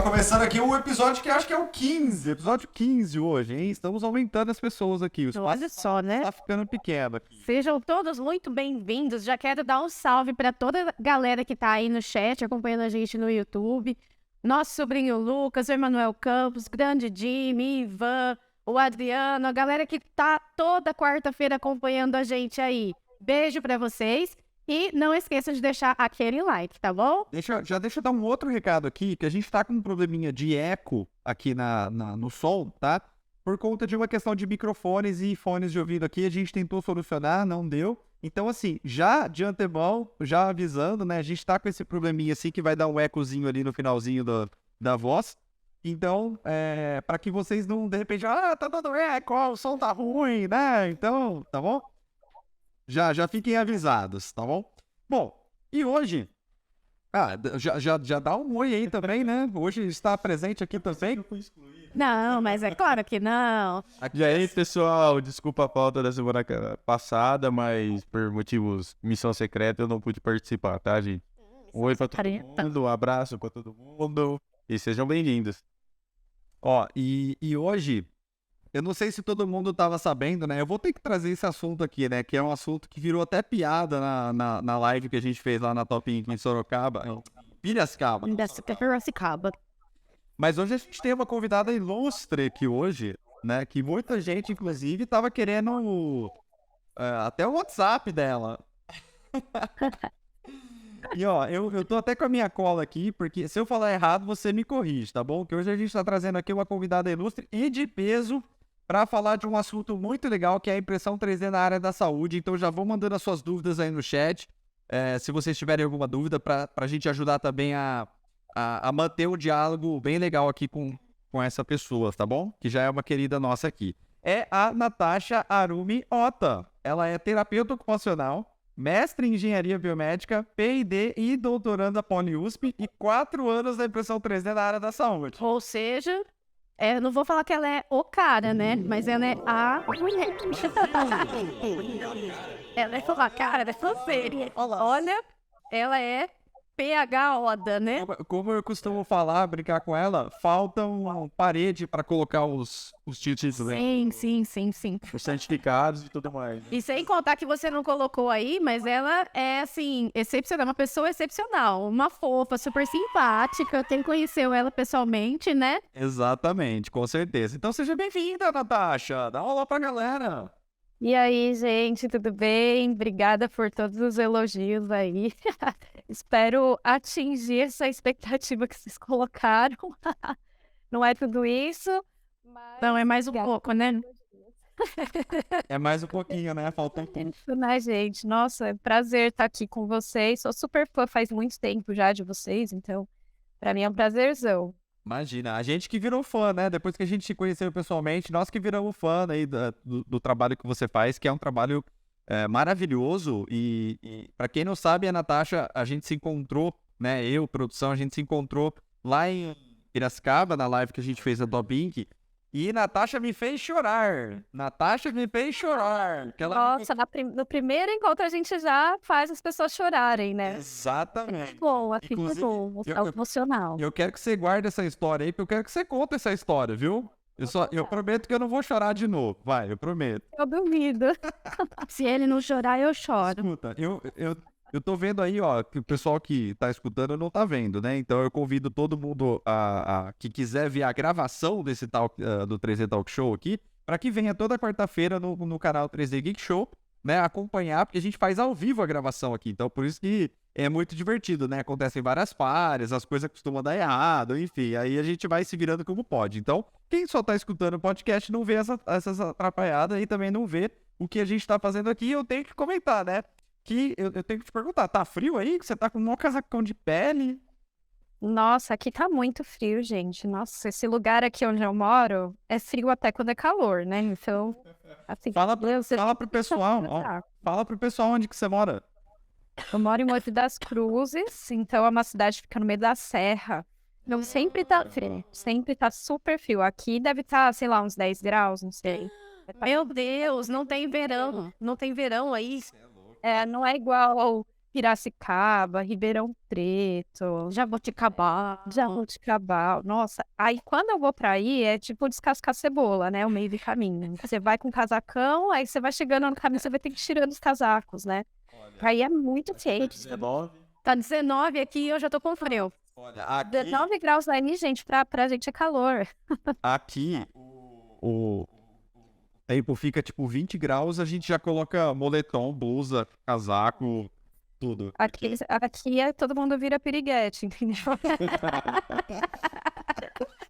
começando aqui um episódio que acho que é o 15, episódio 15 hoje, hein? Estamos aumentando as pessoas aqui, o espaço Olha só, né? tá ficando pequeno aqui. Sejam todos muito bem-vindos. Já quero dar um salve para toda a galera que tá aí no chat, acompanhando a gente no YouTube. Nosso sobrinho Lucas, o Emanuel Campos, grande Jimmy, Ivan, o Adriano, a galera que tá toda quarta-feira acompanhando a gente aí. Beijo para vocês. E não esqueça de deixar aquele like, tá bom? Deixa eu dar um outro recado aqui, que a gente tá com um probleminha de eco aqui no som, tá? Por conta de uma questão de microfones e fones de ouvido aqui, a gente tentou solucionar, não deu. Então, assim, já de antemão, já avisando, né? A gente tá com esse probleminha assim, que vai dar um ecozinho ali no finalzinho da voz. Então, para que vocês não, de repente, tá dando eco, o som tá ruim, né? Então, tá bom? Já fiquem avisados, tá bom? Bom, e hoje... já dá um oi aí também, né? Hoje está presente aqui também. Não, mas é claro que não. E aí, pessoal, desculpa a falta da semana passada, mas por motivos missão secreta eu não pude participar, tá, gente? Oi pra todo mundo, um abraço pra todo mundo e sejam bem-vindos. Ó, e hoje... Eu não sei se todo mundo estava sabendo, né? Eu vou ter que trazer esse assunto aqui, né? Que é um assunto que virou até piada na live que a gente fez lá na Top Inc. em Sorocaba. Piracicaba. Piracicaba. Mas hoje a gente tem uma convidada ilustre aqui hoje, né? Que muita gente, inclusive, tava querendo até o WhatsApp dela. E ó, eu tô até com a minha cola aqui, porque se eu falar errado, você me corrige, tá bom? Que hoje a gente tá trazendo aqui uma convidada ilustre e de peso para falar de um assunto muito legal, que é a impressão 3D na área da saúde. Então já vou mandando as suas dúvidas aí no chat, se vocês tiverem alguma dúvida, para a gente ajudar também a manter um diálogo bem legal aqui com essa pessoa, tá bom? Que já é uma querida nossa aqui. É a Natasha Arumi Ota. Ela é terapeuta ocupacional, mestre em engenharia biomédica, Ph.D. e doutoranda Poli-USP e 4 anos da impressão 3D na área da saúde. Ou seja... eu não vou falar que ela é o cara, né? Mas ela é a mulher. Ela é a cara, ela é fanfeira. Olha, ela é PH Oda, né? Como eu costumo falar, brincar com ela, falta uma parede para colocar os títulos, né? Sim. Os certificados e tudo mais. E sem contar que você não colocou aí, mas ela é, assim, excepcional, uma pessoa excepcional, uma fofa, super simpática. Quem conheceu ela pessoalmente, né? Exatamente, com certeza. Então seja bem-vinda, Natasha. Dá um olá pra galera. E aí, gente, tudo bem? Obrigada por todos os elogios aí. Espero atingir essa expectativa que vocês colocaram. Não é tudo isso, mas... Não, é mais um pouco, né? É mais um pouquinho, né? Falta um pouco. Né, gente? Nossa, é um prazer estar aqui com vocês. Sou super fã, faz muito tempo já de vocês, então pra mim é um prazerzão. Imagina, a gente que virou fã, né? Depois que a gente se conheceu pessoalmente, nós que viramos fã aí do trabalho que você faz, que é um trabalho maravilhoso. E para quem não sabe, a Natasha, a gente se encontrou, né? Eu, produção, a gente se encontrou lá em Piracicaba, na live que a gente fez na Top Inc. E Natasha me fez chorar. Nossa, no primeiro encontro a gente já faz as pessoas chorarem, né? Exatamente. É bom, assim, Inclusive, é bom, é emocional. Eu quero que você guarde essa história aí, porque eu quero que você conte essa história, viu? Eu prometo que eu não vou chorar de novo. Vai, eu prometo. Eu duvido. Se ele não chorar, eu choro. Escuta, eu tô vendo aí, ó, que o pessoal que tá escutando não tá vendo, né? Então eu convido todo mundo que quiser ver a gravação desse do 3D Talk Show aqui, para que venha toda quarta-feira no canal 3D Geek Show, né? Acompanhar, porque a gente faz ao vivo a gravação aqui. Então por isso que é muito divertido, né? Acontecem várias falhas, as coisas costumam dar errado, enfim. Aí a gente vai se virando como pode. Então, quem só tá escutando o podcast não vê essas atrapalhadas e também não vê o que a gente tá fazendo aqui. Eu tenho que comentar, né? Que eu tenho que te perguntar, tá frio aí? Que você tá com um casacão de pele? Nossa, aqui tá muito frio, gente. Nossa, esse lugar aqui onde eu moro é frio até quando é calor, né? Então, assim, Fala pro pessoal, ó, fala pro pessoal onde que você mora. Eu moro em Mogi das Cruzes, então é uma cidade que fica no meio da serra. Então sempre tá frio, sempre tá super frio. Aqui deve estar, sei lá, uns 10 graus, não sei. Meu Deus, não tem verão. Não tem verão aí. Não é igual Piracicaba, Ribeirão Preto, Jaboticabal. Jaboticabal. Nossa, aí quando eu vou pra aí, é tipo descascar cebola, né? O meio do caminho. Você vai com casacão, aí você vai chegando no caminho, você vai ter que ir tirando os casacos, né? Aí é muito quente. 19. Tá 19 aqui e eu já tô com frio. Olha, aqui, 19 graus lá, gente, pra gente é calor. aqui o tempo fica tipo 20 graus, a gente já coloca moletom, blusa, casaco, tudo. Aqui todo mundo vira piriguete, entendeu?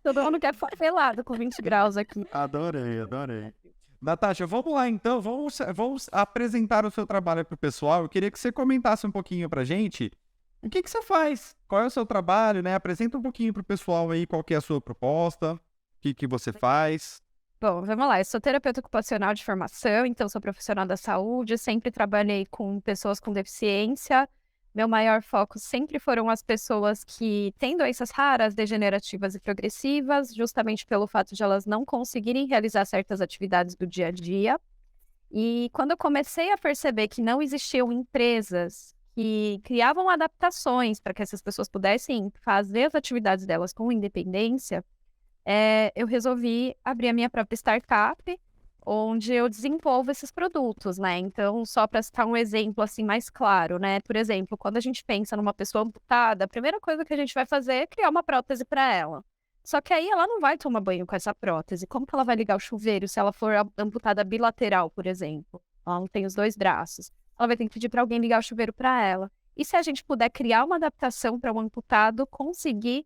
Todo mundo quer ficar pelado com 20 graus aqui. Adorei. Natasha, vamos lá então, vamos apresentar o seu trabalho para o pessoal. Eu queria que você comentasse um pouquinho pra gente o que você faz, qual é o seu trabalho, né? Apresenta um pouquinho pro pessoal aí qual que é a sua proposta, o que você faz. Bom, vamos lá. Eu sou terapeuta ocupacional de formação, então sou profissional da saúde, sempre trabalhei com pessoas com deficiência. Meu maior foco sempre foram as pessoas que têm doenças raras, degenerativas e progressivas, justamente pelo fato de elas não conseguirem realizar certas atividades do dia a dia. E quando eu comecei a perceber que não existiam empresas que criavam adaptações para que essas pessoas pudessem fazer as atividades delas com independência, eu resolvi abrir a minha própria startup, onde eu desenvolvo esses produtos, né? Então, só para citar um exemplo assim mais claro, né? Por exemplo, quando a gente pensa numa pessoa amputada, a primeira coisa que a gente vai fazer é criar uma prótese para ela. Só que aí ela não vai tomar banho com essa prótese. Como que ela vai ligar o chuveiro se ela for amputada bilateral, por exemplo? Ela não tem os dois braços. Ela vai ter que pedir para alguém ligar o chuveiro para ela. E se a gente puder criar uma adaptação para um amputado conseguir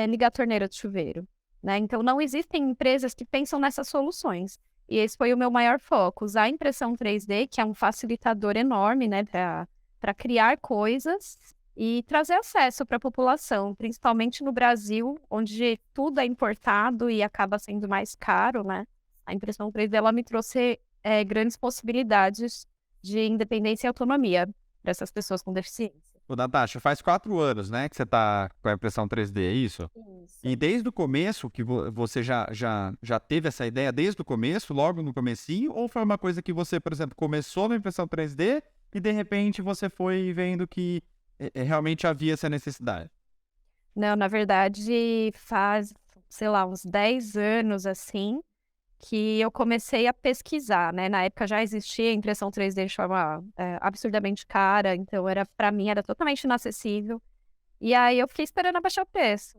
ligar a torneira do chuveiro, né? Então, não existem empresas que pensam nessas soluções. E esse foi o meu maior foco, usar a impressão 3D, que é um facilitador enorme, né, para criar coisas e trazer acesso para a população, principalmente no Brasil, onde tudo é importado e acaba sendo mais caro, né? A impressão 3D ela me trouxe grandes possibilidades de independência e autonomia para essas pessoas com deficiência. Ô, Natasha, faz 4 anos, né, que você tá com a impressão 3D, é isso? Isso. E desde o começo, que você já teve essa ideia desde o começo, logo no comecinho, ou foi uma coisa que você, por exemplo, começou na impressão 3D e de repente você foi vendo que realmente havia essa necessidade? Não, na verdade, faz, sei lá, uns 10 anos, assim, que eu comecei a pesquisar, né? Na época já existia impressão 3D de forma absurdamente cara, então para mim era totalmente inacessível. E aí eu fiquei esperando abaixar o preço.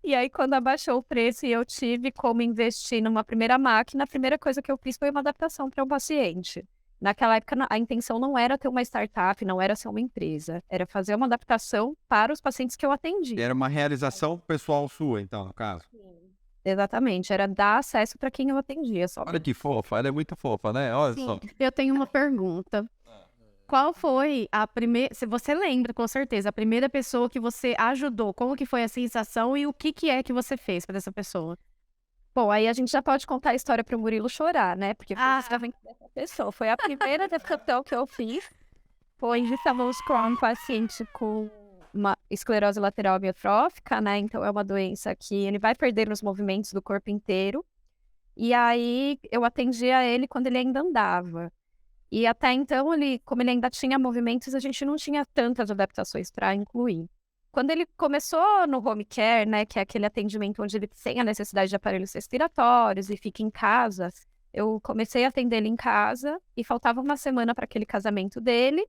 E aí quando abaixou o preço e eu tive como investir numa primeira máquina, a primeira coisa que eu fiz foi uma adaptação para um paciente. Naquela época a intenção não era ter uma startup, não era ser uma empresa, era fazer uma adaptação para os pacientes que eu atendi. Era uma realização pessoal sua, então, no caso? Exatamente, era dar acesso para quem eu atendia só. Olha que fofa, ela é muito fofa, né? Olha só. Eu tenho uma pergunta. Qual foi a primeira... Se você lembra, com certeza, a primeira pessoa que você ajudou, como que foi a sensação e o que é que você fez para essa pessoa? Bom, aí a gente já pode contar a história para o Murilo chorar, né? Porque foi justamente dessa pessoa. Foi a primeira adaptação que eu fiz. Foi justamente com um paciente com uma esclerose lateral amiotrófica, né? Então é uma doença que ele vai perder os movimentos do corpo inteiro. E aí eu atendia ele quando ele ainda andava. E até então, como ele ainda tinha movimentos, a gente não tinha tantas adaptações para incluir. Quando ele começou no home care, né, que é aquele atendimento onde ele tem a necessidade de aparelhos respiratórios e fica em casa, eu comecei a atender ele em casa e faltava uma semana para aquele casamento dele.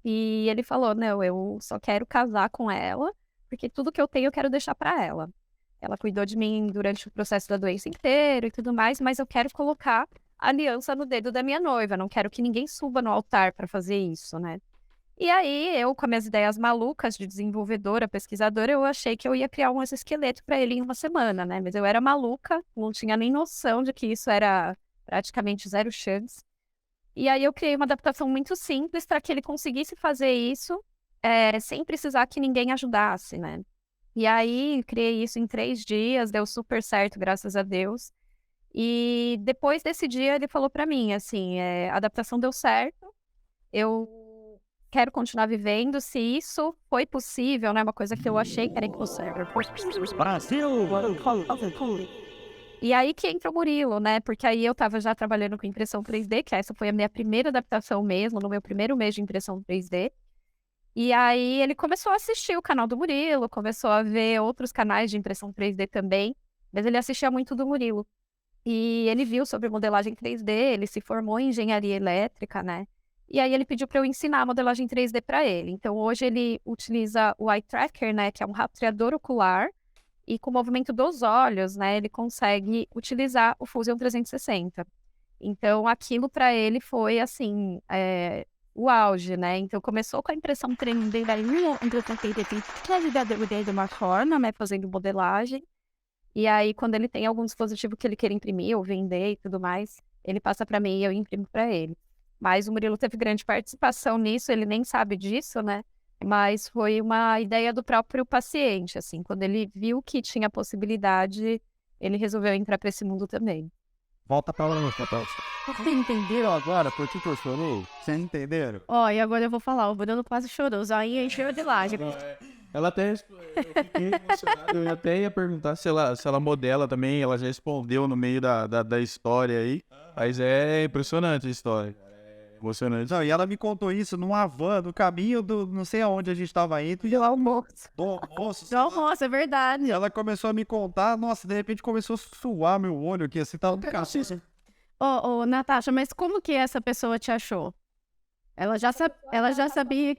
E ele falou, não, eu só quero casar com ela, porque tudo que eu tenho eu quero deixar para ela. Ela cuidou de mim durante o processo da doença inteiro e tudo mais, mas eu quero colocar a aliança no dedo da minha noiva, não quero que ninguém suba no altar para fazer isso, né? E aí, eu, com minhas ideias malucas de desenvolvedora, pesquisadora, eu achei que eu ia criar um exoesqueleto para ele em uma semana, né? Mas eu era maluca, não tinha nem noção de que isso era praticamente zero chance. E aí, eu criei uma adaptação muito simples para que ele conseguisse fazer isso sem precisar que ninguém ajudasse, né? E aí, criei isso em 3 dias, deu super certo, graças a Deus. E depois desse dia, ele falou para mim, assim, a adaptação deu certo, eu quero continuar vivendo, se isso foi possível, né? Uma coisa que eu achei que era impossível. Brasil! E aí que entra o Murilo, né? Porque aí eu tava já trabalhando com impressão 3D, que essa foi a minha primeira adaptação mesmo, no meu primeiro mês de impressão 3D. E aí ele começou a assistir o canal do Murilo, começou a ver outros canais de impressão 3D também, mas ele assistia muito do Murilo. E ele viu sobre modelagem 3D, ele se formou em engenharia elétrica, né? E aí ele pediu para eu ensinar a modelagem 3D para ele. Então hoje ele utiliza o eye tracker, né, que é um rastreador ocular, e com o movimento dos olhos, né, ele consegue utilizar o Fusion 360. Então aquilo para ele foi assim, o auge, né? Então começou com a impressão 3D da impressão 3D de uma forma, né, fazendo modelagem. E aí, quando ele tem algum dispositivo que ele queira imprimir ou vender e tudo mais, ele passa para mim e eu imprimo para ele. Mas o Murilo teve grande participação nisso, ele nem sabe disso, né? Mas foi uma ideia do próprio paciente, assim. Quando ele viu que tinha possibilidade, ele resolveu entrar para esse mundo também. Volta pra lá, Papel. Vocês entenderam agora por que eu chorei? Vocês entenderam? Ó, e agora eu vou falar, o Bruno quase chorou, o zoinho encheu de lágrimas. Ela até... Eu fiquei emocionado, eu até ia perguntar se ela modela também, ela já respondeu no meio da história aí. Mas é impressionante a história. É emocionante. Não, e ela me contou isso numa van, no caminho do não sei aonde a gente tava indo. Do almoço. Do almoço. Do almoço, é verdade. E ela começou a me contar, nossa, de repente começou a suar meu olho aqui, assim, tava do cacete. Ô, Natasha, mas como que essa pessoa te achou? Ela já sabia...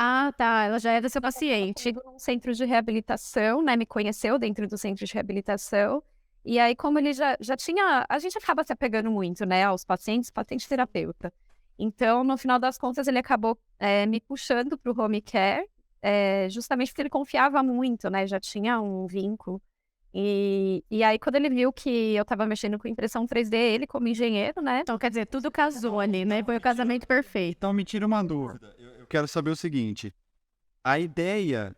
Ah, tá, ela já era seu paciente. No centro de reabilitação, né? Me conheceu dentro do centro de reabilitação. E aí, como ele já tinha... A gente acaba se apegando muito, né? Aos paciente terapeuta. Então, no final das contas, ele acabou me puxando para o home care, justamente porque ele confiava muito, né? Já tinha um vínculo. E aí, quando ele viu que eu estava mexendo com impressão 3D, ele como engenheiro, né? Então, quer dizer, tudo casou ali, né? Foi o casamento perfeito. Então me tira uma dúvida. Eu quero saber o seguinte. A ideia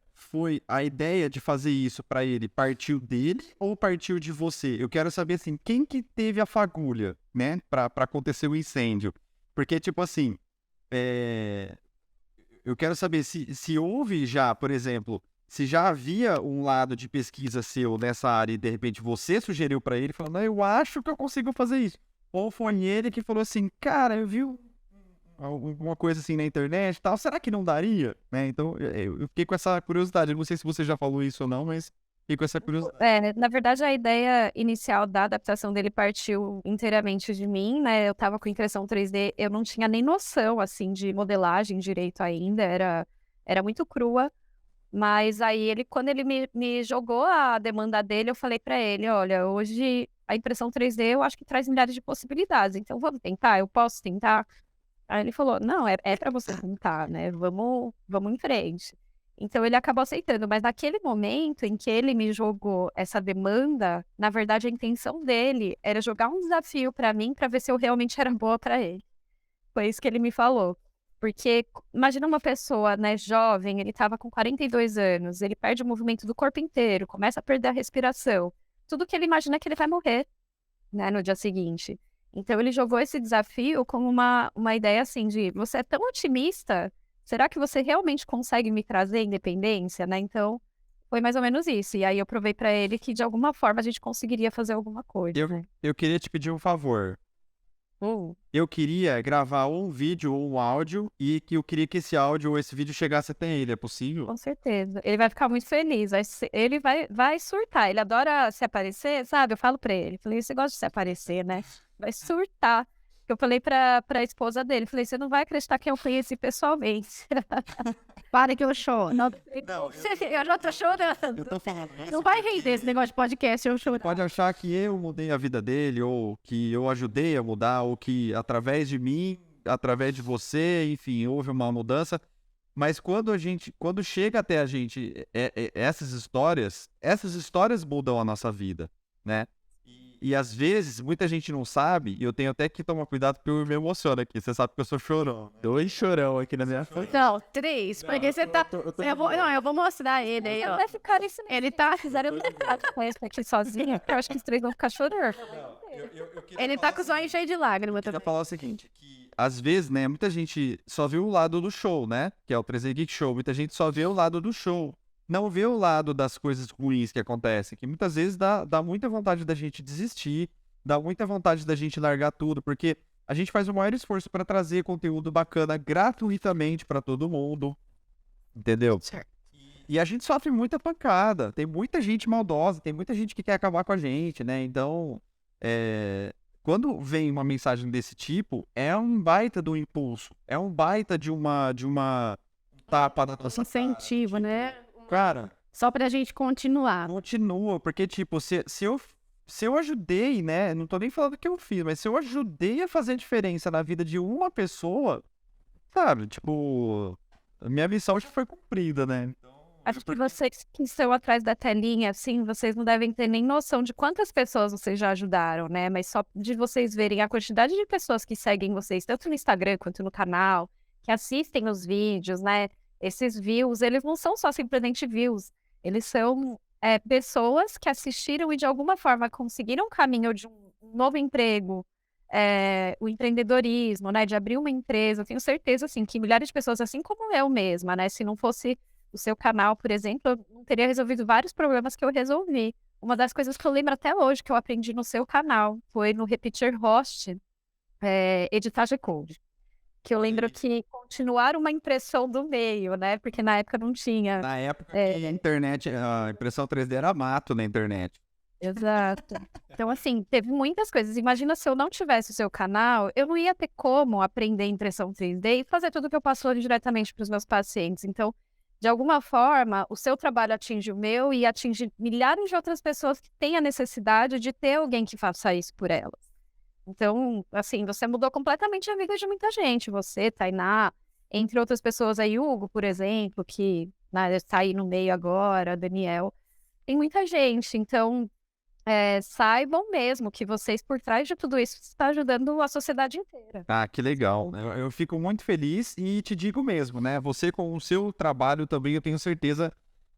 de fazer isso pra ele partiu dele ou partiu de você? Eu quero saber, assim, quem que teve a fagulha, né? Pra acontecer o incêndio. Porque, tipo assim, eu quero saber se houve já, por exemplo, se já havia um lado de pesquisa seu nessa área e de repente você sugeriu pra ele, falando, eu acho que eu consigo fazer isso. Ou foi ele que falou assim, cara, eu vi alguma coisa assim na internet e tal, será que não daria? Né? Então, eu fiquei com essa curiosidade. Eu não sei se você já falou isso ou não, mas fiquei com essa curiosidade. Na verdade, a ideia inicial da adaptação dele partiu inteiramente de mim, né? Eu tava com impressão 3D, eu não tinha nem noção, assim, de modelagem direito ainda, era muito crua. Mas aí, quando ele me jogou a demanda dele, eu falei pra ele, olha, hoje a impressão 3D eu acho que traz milhares de possibilidades, então vamos tentar? Eu posso tentar? Aí ele falou, não, é pra você tentar, né? Vamos em frente. Então ele acabou aceitando, mas naquele momento em que ele me jogou essa demanda, na verdade a intenção dele era jogar um desafio pra mim pra ver se eu realmente era boa pra ele. Foi isso que ele me falou. Porque imagina uma pessoa, né, jovem, ele estava com 42 anos, ele perde o movimento do corpo inteiro, começa a perder a respiração. Tudo que ele imagina é que ele vai morrer, né, no dia seguinte. Então ele jogou esse desafio como uma ideia assim de, você é tão otimista, será que você realmente consegue me trazer independência, né? Então foi mais ou menos isso. E aí eu provei para ele que de alguma forma a gente conseguiria fazer alguma coisa. Né? Eu queria te pedir um favor. Eu queria gravar um vídeo ou um áudio e que eu queria que esse áudio ou esse vídeo chegasse até ele. É possível? Com certeza. Ele vai ficar muito feliz. Ele vai surtar. Ele adora se aparecer, sabe? Eu falo pra ele. Falei, você gosta de se aparecer, né? Vai surtar. Eu falei pra esposa dele. Falei, você não vai acreditar que eu conheci pessoalmente. Para que eu choro. Não, eu já tô chorando. Eu tô falando. não vai render esse negócio de podcast, eu choro. Pode achar que eu mudei a vida dele, ou que eu ajudei a mudar, ou que através de mim, através de você, enfim, houve uma mudança. Mas quando chega até a gente essas histórias mudam a nossa vida, né? E às vezes, muita gente não sabe, e eu tenho até que tomar cuidado porque eu me emociono aqui. Você sabe que eu sou chorão. 2 chorão aqui na minha frente. Não, 3, porque você tá... Eu vou mostrar ele aí, ó. Vai ficar isso. Ele tá... Fizeram com isso aqui sozinho, porque eu acho que os 3 vão ficar chorando. Ele tá com os olhos cheios de lágrimas Eu queria também. falar o seguinte, que às vezes, né, muita gente só vê o lado do show, né? Que é o 3D Geek Show. Muita gente só vê o lado do show. Não vê o lado das coisas ruins que acontecem, que muitas vezes dá muita vontade da gente desistir, dá muita vontade da gente largar tudo, porque a gente faz o maior esforço para trazer conteúdo bacana gratuitamente para todo mundo, entendeu? Certo. E a gente sofre muita pancada, tem muita gente maldosa, tem muita gente que quer acabar com a gente, né? Então, quando vem uma mensagem desse tipo, é um baita do impulso, é um baita de uma tapa na nossa Incentivo, né? cara. Só pra gente continuar. Continua, porque, tipo, se eu ajudei, né? Não tô nem falando que eu fiz, mas se eu ajudei a fazer diferença na vida de uma pessoa, sabe? Tipo, a minha missão já foi cumprida, né? Acho que vocês que estão atrás da telinha, assim, vocês não devem ter nem noção de quantas pessoas vocês já ajudaram, né? Mas só de vocês verem a quantidade de pessoas que seguem vocês, tanto no Instagram quanto no canal, que assistem os vídeos, né? Esses views, eles não são só simplesmente views. Eles são pessoas que assistiram e de alguma forma conseguiram o caminho de um novo emprego, o empreendedorismo, né? De abrir uma empresa. Eu tenho certeza, assim, que milhares de pessoas, assim como eu mesma, né? Se não fosse o seu canal, por exemplo, eu não teria resolvido vários problemas que eu resolvi. Uma das coisas que eu lembro até hoje que eu aprendi no seu canal foi no Repeater Host, editar G-Code. Que eu lembro que continuar uma impressão do meio, né? Porque na época não tinha. Na época que a internet, a impressão 3D era mato na internet. Exato. Então, assim, teve muitas coisas. Imagina se eu não tivesse o seu canal, eu não ia ter como aprender impressão 3D e fazer tudo que eu passo hoje diretamente para os meus pacientes. Então, de alguma forma, o seu trabalho atinge o meu e atinge milhares de outras pessoas que têm a necessidade de ter alguém que faça isso por elas. Então, assim, você mudou completamente a vida de muita gente. Você, Tainá, entre outras pessoas aí, Hugo, por exemplo, que está aí no meio agora, Daniel. Tem muita gente. Então, saibam mesmo que vocês, por trás de tudo isso, estão ajudando a sociedade inteira. Ah, que legal. Eu fico muito feliz e te digo mesmo, né? Você com o seu trabalho também, eu tenho certeza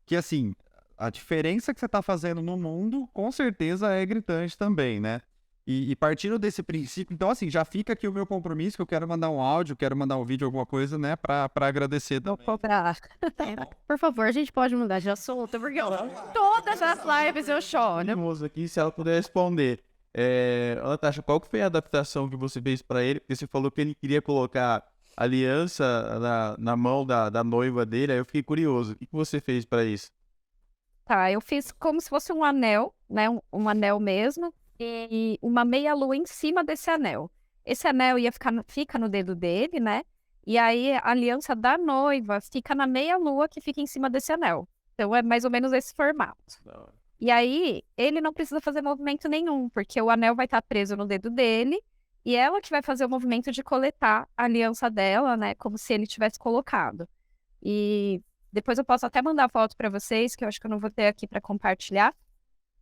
que, assim, a diferença que você está fazendo no mundo, com certeza é gritante também, né? E partindo desse princípio, então, assim, já fica aqui o meu compromisso, que eu quero mandar um áudio, quero mandar um vídeo, alguma coisa, né? Pra agradecer Vou também. cobrar. Por favor, a gente pode mudar de assunto, porque todas as lives eu choro. Moça aqui, se ela puder responder. Natasha, qual que foi a adaptação que você fez pra ele? Porque você falou que ele queria colocar aliança na mão da noiva dele, aí eu fiquei curioso. O que você fez pra isso? Tá, eu fiz como se fosse um anel, né? Um anel mesmo, e uma meia-lua em cima desse anel. Esse anel fica no dedo dele, né? E aí a aliança da noiva fica na meia-lua que fica em cima desse anel. Então é mais ou menos esse formato. E aí ele não precisa fazer movimento nenhum, porque o anel vai estar preso no dedo dele e ela que vai fazer o movimento de coletar a aliança dela, né? Como se ele tivesse colocado. E depois eu posso até mandar foto para vocês, que eu acho que eu não vou ter aqui para compartilhar.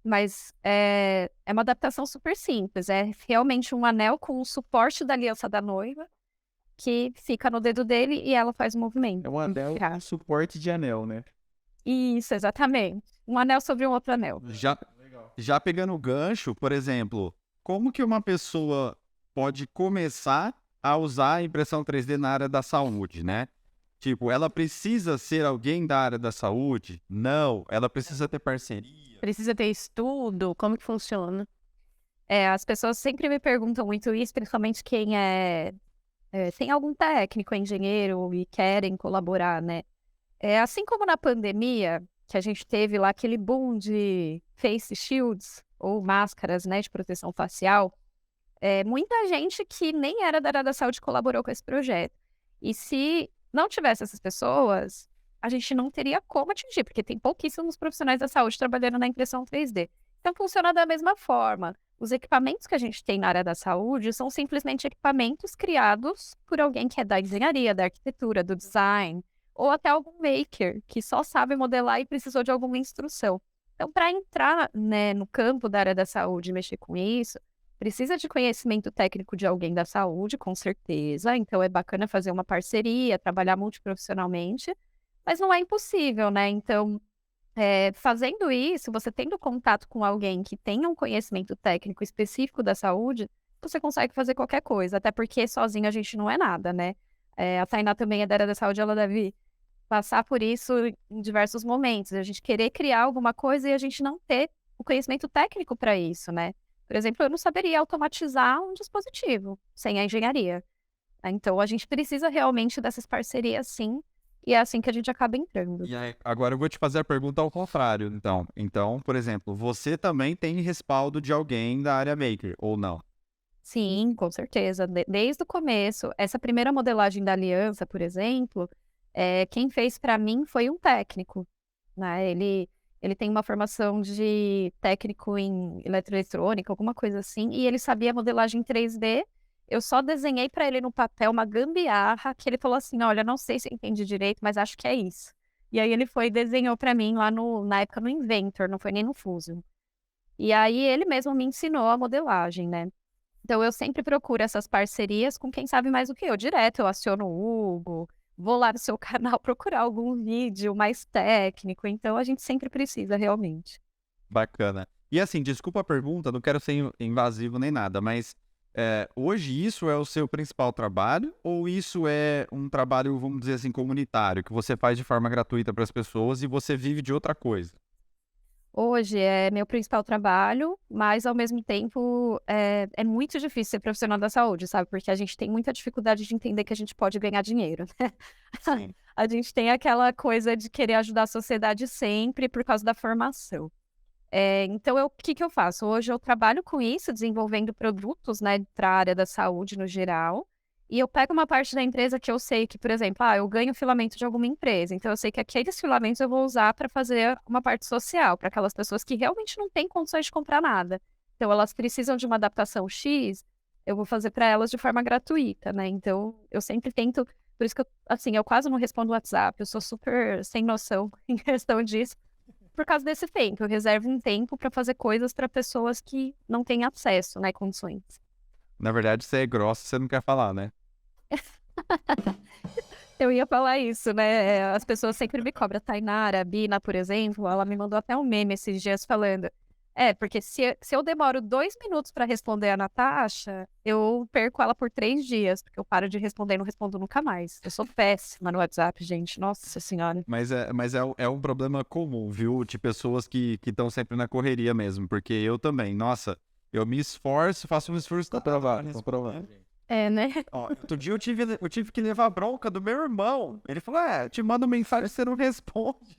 Mas é uma adaptação super simples. É realmente um anel com o suporte da aliança da noiva, que fica no dedo dele e ela faz o movimento. É um anel com suporte de anel, né? Isso, exatamente. Um anel sobre um outro anel. Já pegando o gancho, por exemplo, como que uma pessoa pode começar a usar a impressão 3D na área da saúde, né? Tipo, ela precisa ser alguém da área da saúde? Não. Ela precisa ter parceria? Precisa ter estudo? Como que funciona? As pessoas sempre me perguntam muito isso, principalmente quem tem algum técnico, engenheiro e querem colaborar, né? Assim como na pandemia, que a gente teve lá aquele boom de face shields, ou máscaras, né, de proteção facial, muita gente que nem era da área da saúde colaborou com esse projeto. E se não tivesse essas pessoas, a gente não teria como atingir, porque tem pouquíssimos profissionais da saúde trabalhando na impressão 3D. Então, funciona da mesma forma. Os equipamentos que a gente tem na área da saúde são simplesmente equipamentos criados por alguém que é da engenharia, da arquitetura, do design, ou até algum maker que só sabe modelar e precisou de alguma instrução. Então, para entrar, né, no campo da área da saúde e mexer com isso, precisa de conhecimento técnico de alguém da saúde, com certeza. Então, é bacana fazer uma parceria, trabalhar multiprofissionalmente, mas não é impossível, né? Então, fazendo isso, você tendo contato com alguém que tenha um conhecimento técnico específico da saúde, você consegue fazer qualquer coisa, até porque sozinho a gente não é nada, né? A Tainá também é da área da saúde, ela deve passar por isso em diversos momentos. A gente querer criar alguma coisa e a gente não ter o conhecimento técnico para isso, né? Por exemplo, eu não saberia automatizar um dispositivo sem a engenharia. Então, a gente precisa realmente dessas parcerias, sim, E é assim que a gente acaba entrando. E aí, agora eu vou te fazer a pergunta ao contrário, então. Então, por exemplo, você também tem respaldo de alguém da área maker, ou não? Sim, com certeza. Desde o começo, essa primeira modelagem da aliança, por exemplo, quem fez para mim foi um técnico, né? Ele tem uma formação de técnico em eletroeletrônica, alguma coisa assim, e ele sabia modelagem 3D. Eu só desenhei para ele no papel uma gambiarra que ele falou assim: olha, não sei se entende direito, mas acho que é isso. E aí ele foi e desenhou para mim lá na época no Inventor, não foi nem no Fusion. E aí ele mesmo me ensinou a modelagem, né? Então, eu sempre procuro essas parcerias com quem sabe mais do que eu. Direto, eu aciono o Hugo, vou lá no seu canal procurar algum vídeo mais técnico. Então, a gente sempre precisa, realmente. Bacana. E assim, desculpa a pergunta, não quero ser invasivo nem nada, mas hoje isso é o seu principal trabalho ou isso é um trabalho, vamos dizer assim, comunitário, que você faz de forma gratuita para as pessoas e você vive de outra coisa? Hoje é meu principal trabalho, mas, ao mesmo tempo, é muito difícil ser profissional da saúde, sabe? Porque a gente tem muita dificuldade de entender que a gente pode ganhar dinheiro, né? Sim. A gente tem aquela coisa de querer ajudar a sociedade sempre por causa da formação. Então, o que eu faço? Hoje eu trabalho com isso, desenvolvendo produtos, né, para a área da saúde no geral. E eu pego uma parte da empresa que eu sei que, por exemplo, eu ganho filamento de alguma empresa. Então, eu sei que aqueles filamentos eu vou usar para fazer uma parte social, para aquelas pessoas que realmente não têm condições de comprar nada. Então, elas precisam de uma adaptação X, eu vou fazer para elas de forma gratuita, né? Então, eu sempre tento. Por isso que eu quase não respondo WhatsApp, eu sou super sem noção em questão disso. Por causa desse tempo, eu reservo um tempo para fazer coisas para pessoas que não têm acesso, né, condições. Na verdade, você é grossa, você não quer falar, né? Eu ia falar isso, né? As pessoas sempre me cobram. A Tainara, a Bina, por exemplo, ela me mandou até um meme esses dias falando. Porque se eu demoro 2 minutos para responder a Natasha, eu perco ela por 3 dias, porque eu paro de responder e não respondo nunca mais. Eu sou péssima no WhatsApp, gente. Nossa Senhora. Mas é um problema comum, viu? De pessoas que estão sempre na correria mesmo. Porque eu também, nossa, eu me esforço, faço um esforço pra provar. Né? Ó, outro dia eu tive que levar bronca do meu irmão. Ele falou: te mando mensagem e você não responde.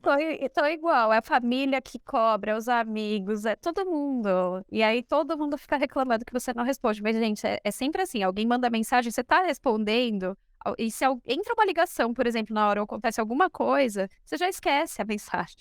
Tô igual, é a família que cobra, é os amigos, é todo mundo. E aí todo mundo fica reclamando que você não responde. Mas, gente, é sempre assim, alguém manda mensagem, você tá respondendo, e se entra uma ligação, por exemplo, na hora ou acontece alguma coisa, você já esquece a mensagem.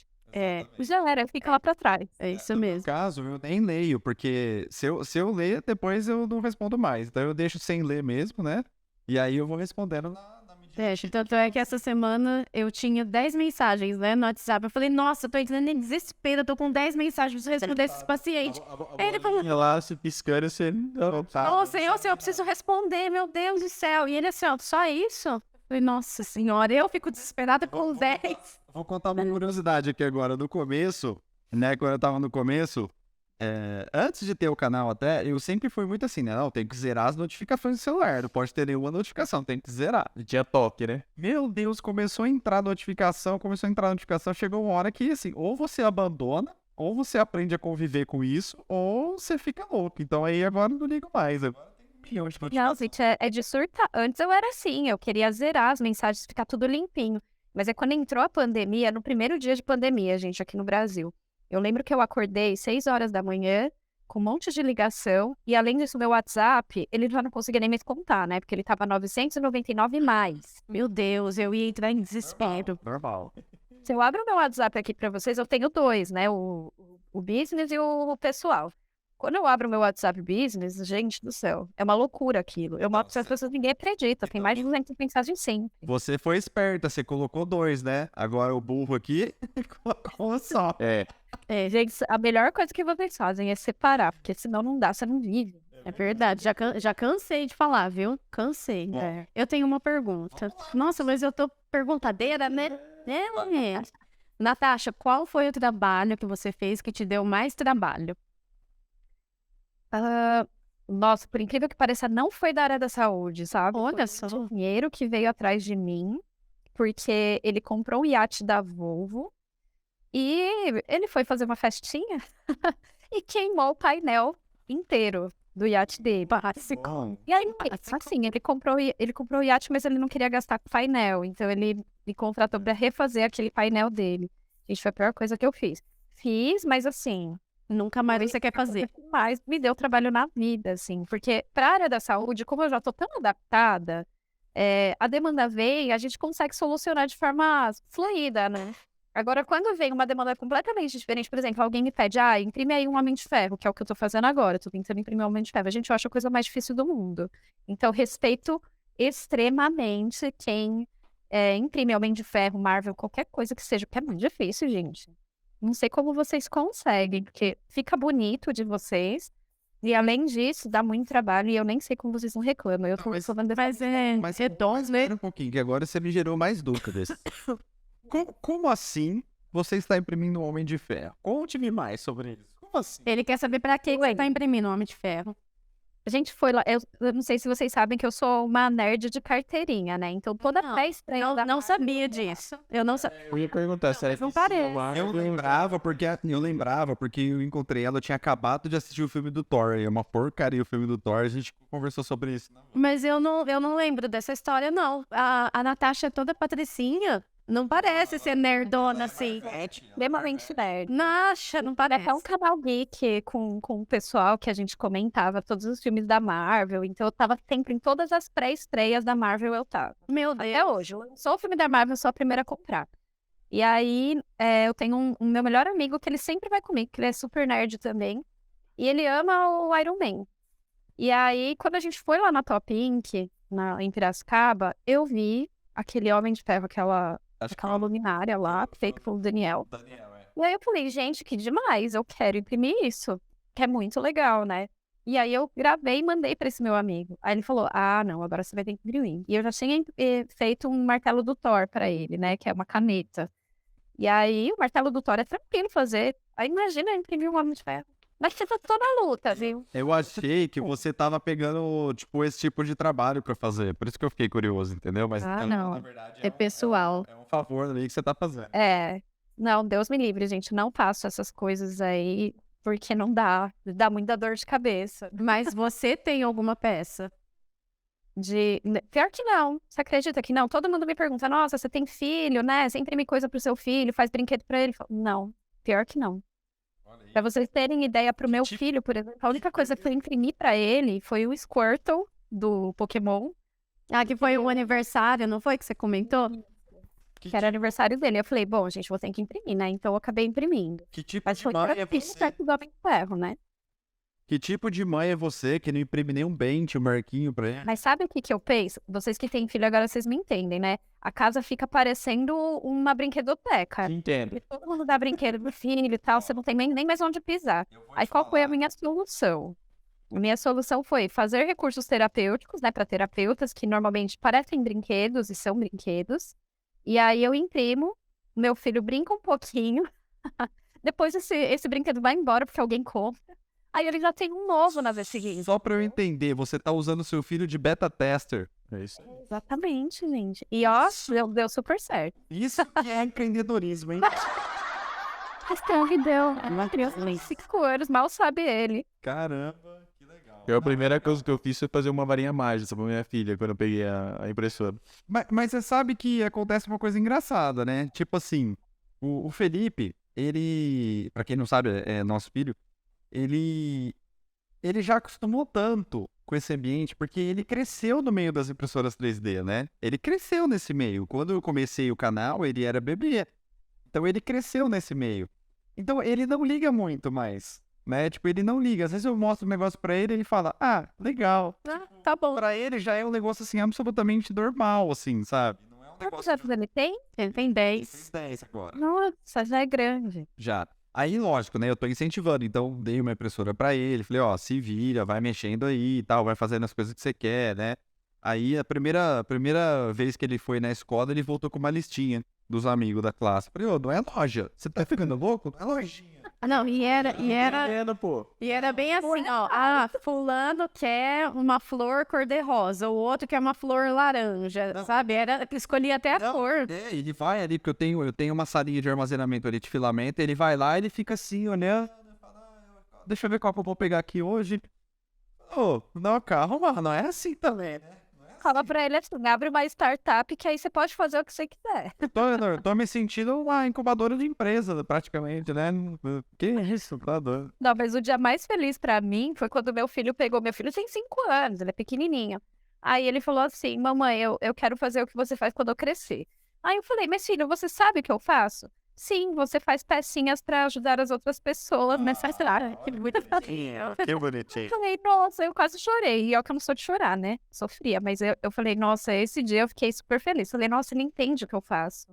Já era, fica lá pra trás. É isso No meu mesmo. caso, eu nem leio, porque se eu ler, depois eu não respondo mais. Então eu deixo sem ler mesmo, né? E aí eu vou respondendo na medida. Tanto é que essa semana eu tinha 10 mensagens, né, no WhatsApp. Eu falei, nossa, eu tô entrando em desespero, eu tô com 10 mensagens, preciso responder esses pacientes. Aí ele falou, Lá se piscando, você não tá. nossa, eu preciso responder, meu Deus do céu. E ele assim, ó, só isso? Eu falei, nossa senhora, eu fico desesperada com 10. Vou contar uma curiosidade aqui agora. No começo, né? Quando eu tava no começo, antes de ter o canal até, eu sempre fui muito assim, né? Não, tem que zerar as notificações do celular. Não pode ter nenhuma notificação, tem que zerar. Tinha toque, né? Meu Deus, começou a entrar notificação, chegou uma hora que, assim, ou você abandona, ou você aprende a conviver com isso, ou você fica louco. Então aí agora eu não ligo mais. Agora tem milhões de Não, notificações. gente, é de surtar. Antes eu era assim, eu queria zerar as mensagens, ficar tudo limpinho. Mas quando entrou a pandemia, no primeiro dia de pandemia, gente, aqui no Brasil. Eu lembro que eu acordei 6 horas da manhã, com um monte de ligação, e além disso, meu WhatsApp, ele já não conseguia nem me contar, né? Porque ele tava 999 mais. Meu Deus, eu ia entrar em desespero. Normal. Se eu abro o meu WhatsApp aqui pra vocês, eu tenho 2, né? O business e o pessoal. Quando eu abro o meu WhatsApp Business, gente do céu, é uma loucura aquilo. Eu mostro para as pessoas, ninguém acredita. Tem mais de 200 mensagens sempre. Você foi esperta, você colocou 2, né? Agora o burro aqui colocou um só. Gente, a melhor coisa que vocês fazem é separar, porque senão não dá, você não vive. É verdade, já cansei de falar, viu? Cansei. Eu tenho uma pergunta. Nossa, mas eu tô perguntadeira, né? Natasha, qual foi o trabalho que você fez que te deu mais trabalho? Nossa, por incrível que pareça, não foi da área da saúde, sabe? Olha Foi só. um engenheiro que veio atrás de mim, porque ele comprou um iate da Volvo e ele foi fazer uma festinha e queimou o painel inteiro. do iate dele. Básico. E aí, assim, ele comprou o iate, mas ele não queria gastar com painel. Então, ele me contratou pra refazer aquele painel dele. Gente, foi a pior coisa que eu fiz. Fiz, mas assim, Nunca mais você quer fazer. mas me deu trabalho na vida, assim. Porque pra área da saúde, como eu já tô tão adaptada, a demanda vem, a gente consegue solucionar de forma fluida, né? Agora, quando vem uma demanda completamente diferente, por exemplo, alguém me pede, imprime aí um Homem de Ferro, que é o que eu tô fazendo agora, tô tentando imprimir um Homem de Ferro. A gente acha a coisa mais difícil do mundo. Então, respeito extremamente quem imprime Homem de Ferro, Marvel, qualquer coisa que seja, porque é muito difícil, gente. Não sei como vocês conseguem, porque fica bonito de vocês, e além disso, dá muito trabalho, e eu nem sei como vocês não reclamam. Eu tô reclamando Mas é redondo, né? Espera um pouquinho, que agora você me gerou mais dúvidas. Como assim você está imprimindo um Homem de Ferro? Conte-me mais sobre isso. Como assim? Ele quer saber pra que você tá imprimindo o Homem de Ferro. A gente foi lá, eu não sei se vocês sabem que eu sou uma nerd de carteirinha, né? Então toda pré-estreia da Não sabia disso. Eu não sabia. Eu ia perguntar, será que não parece. Eu lembrava porque eu encontrei ela, eu tinha acabado de assistir o filme do Thor, e é uma porcaria o filme do Thor, a gente conversou sobre isso. Mas eu não lembro dessa história, não. A Natasha é toda patricinha. Não parece ser nerdona assim. extremamente nerd. Natasha, não É parece. até um canal geek com o pessoal que a gente comentava todos os filmes da Marvel. Então eu tava sempre em todas as pré-estreias da Marvel, eu tava. Meu Deus. Até hoje. Lançou o filme da Marvel, eu sou a primeira a comprar. E aí, eu tenho um meu melhor amigo que ele sempre vai comigo, que ele é super nerd também. E ele ama o Iron Man. E aí, quando a gente foi lá na Top Inc., em Piracicaba, eu vi aquele Homem de Ferro, aquela luminária lá, feita pelo Daniel. E aí eu falei, gente, que demais, eu quero imprimir isso, que é muito legal, né? E aí eu gravei e mandei pra esse meu amigo. Aí ele falou, não, agora você vai ter que imprimir. E eu já tinha feito um martelo do Thor pra ele, né, que é uma caneta. E aí o martelo do Thor é tranquilo fazer. Aí imagina eu imprimir um Homem de Ferro. Mas você tá toda na luta, viu? Eu achei que você tava pegando, tipo, esse tipo de trabalho pra fazer. Por isso que eu fiquei curioso, entendeu? Mas não. na verdade, É pessoal. É um favor ali que você tá fazendo. Não, Deus me livre, gente, não faço essas coisas aí, porque não dá muita dor de cabeça. Mas você tem alguma peça? Pior que não, você acredita que não? Todo mundo me pergunta, nossa, você tem filho, né? Você imprime coisa pro seu filho, faz brinquedo pra ele? Eu falo, não, pior que não. Pra vocês terem ideia, pro meu filho, por exemplo, a única coisa que eu imprimi pra ele foi o Squirtle do Pokémon. Que foi o aniversário, não foi que você comentou? Que era aniversário dele. Eu falei, bom, gente, vou ter que imprimir, né? Então eu acabei imprimindo. Que tipo Mas de foi mãe é pra você? perto do Homem de Ferro, né? Que tipo de mãe é você que não imprime nenhum Bente, um marquinho pra ele? Mas sabe o que eu penso? Vocês que têm filho agora, vocês me entendem, né? A casa fica parecendo uma brinquedoteca. entendo. E todo mundo dá brinquedo pro filho e tal, você não tem nem mais onde pisar. Aí qual foi a minha solução? A minha solução foi fazer recursos terapêuticos, né, para terapeutas, que normalmente parecem brinquedos e são brinquedos. E aí eu imprimo, meu filho brinca um pouquinho, depois esse brinquedo vai embora porque alguém compra. Aí ele já tem um novo na vez seguinte. Só pra eu entender, você tá usando seu filho de beta tester. É isso. Exatamente, gente. E ó, deu super certo. Isso que é empreendedorismo, hein? Questão deu. Uma criança de 5 anos, mal sabe ele. Caramba, que legal. A primeira coisa que eu fiz foi fazer uma varinha mágica pra minha filha, quando eu peguei a impressora. Mas você sabe que acontece uma coisa engraçada, né? Tipo assim, o Felipe, ele, pra quem não sabe, é nosso filho, ele já acostumou tanto com esse ambiente, porque ele cresceu no meio das impressoras 3D, né? Ele cresceu nesse meio. Quando eu comecei o canal, ele era bebê. Então ele cresceu nesse meio. Então ele não liga muito mais, né? Tipo, ele não liga. Às vezes eu mostro um negócio pra ele e ele fala, legal. Tá bom. Pra ele já é um negócio, assim, absolutamente normal, assim, sabe? Não é um Quantos negócio... anos ele tem? Ele tem 10. Fez 10 agora. Nossa, já é grande. Já. Aí, lógico, né? Eu tô incentivando. Então, dei uma impressora pra ele. Falei, se vira, vai mexendo aí e tal, vai fazendo as coisas que você quer, né? Aí, a primeira vez que ele foi na escola, ele voltou com uma listinha dos amigos da classe. Falei, não é loja. Você tá ficando louco? Não é lojinha. Não, e era Pô. bem assim, ó. Fulano quer uma flor cor-de-rosa, o outro quer uma flor laranja, sabe? Escolhia até a cor. Ele vai ali, porque eu tenho uma salinha de armazenamento ali de filamento, ele vai lá e ele fica assim, olhando, fala, deixa eu ver qual que eu vou pegar aqui hoje. Ô, não, calma, não é assim também, né? Fala pra ele assim, abre uma startup que aí você pode fazer o que você quiser. Eu tô me sentindo uma incubadora de empresa, praticamente, né? Que isso, tá doido. Não, mas o dia mais feliz pra mim foi quando meu filho pegou. Meu filho tem 5 anos, ele é pequenininho. Aí ele falou assim, mamãe, eu quero fazer o que você faz quando eu crescer. Aí eu falei, mas filho, você sabe o que eu faço? Sim, você faz pecinhas pra ajudar as outras pessoas nessa área. Que muito Que bonitinho. Eu falei, nossa, eu quase chorei. E ó que eu não sou de chorar, né? Sou fria, mas eu falei, nossa, esse dia eu fiquei super feliz. Falei, nossa, ele entende o que eu faço.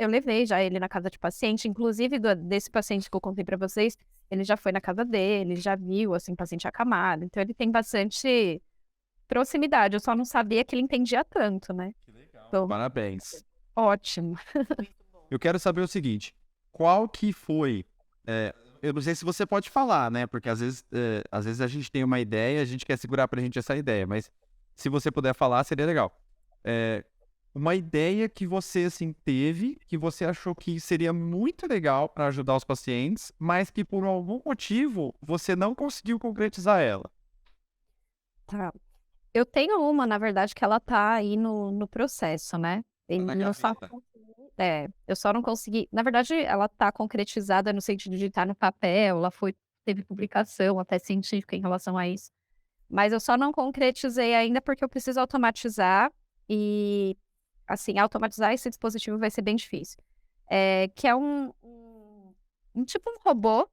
Eu levei já ele na casa de paciente, inclusive desse paciente que eu contei pra vocês, ele já foi na casa dele, já viu, assim, paciente acamado. Então ele tem bastante proximidade. Eu só não sabia que ele entendia tanto, né? Que legal. Então, Parabéns. ótimo. Eu quero saber o seguinte, qual que foi... eu não sei se você pode falar, né? Porque às vezes a gente tem uma ideia, a gente quer segurar pra gente essa ideia, mas se você puder falar, seria legal. Uma ideia que você, assim, teve, que você achou que seria muito legal para ajudar os pacientes, mas que por algum motivo você não conseguiu concretizar ela. Tá. Eu tenho uma, na verdade, que ela tá aí no processo, né? Eu só não consegui. Na verdade, ela tá concretizada no sentido de estar no papel, teve publicação até científica em relação a isso. Mas eu só não concretizei ainda porque eu preciso automatizar e, assim, automatizar esse dispositivo vai ser bem difícil. Que é um tipo um robô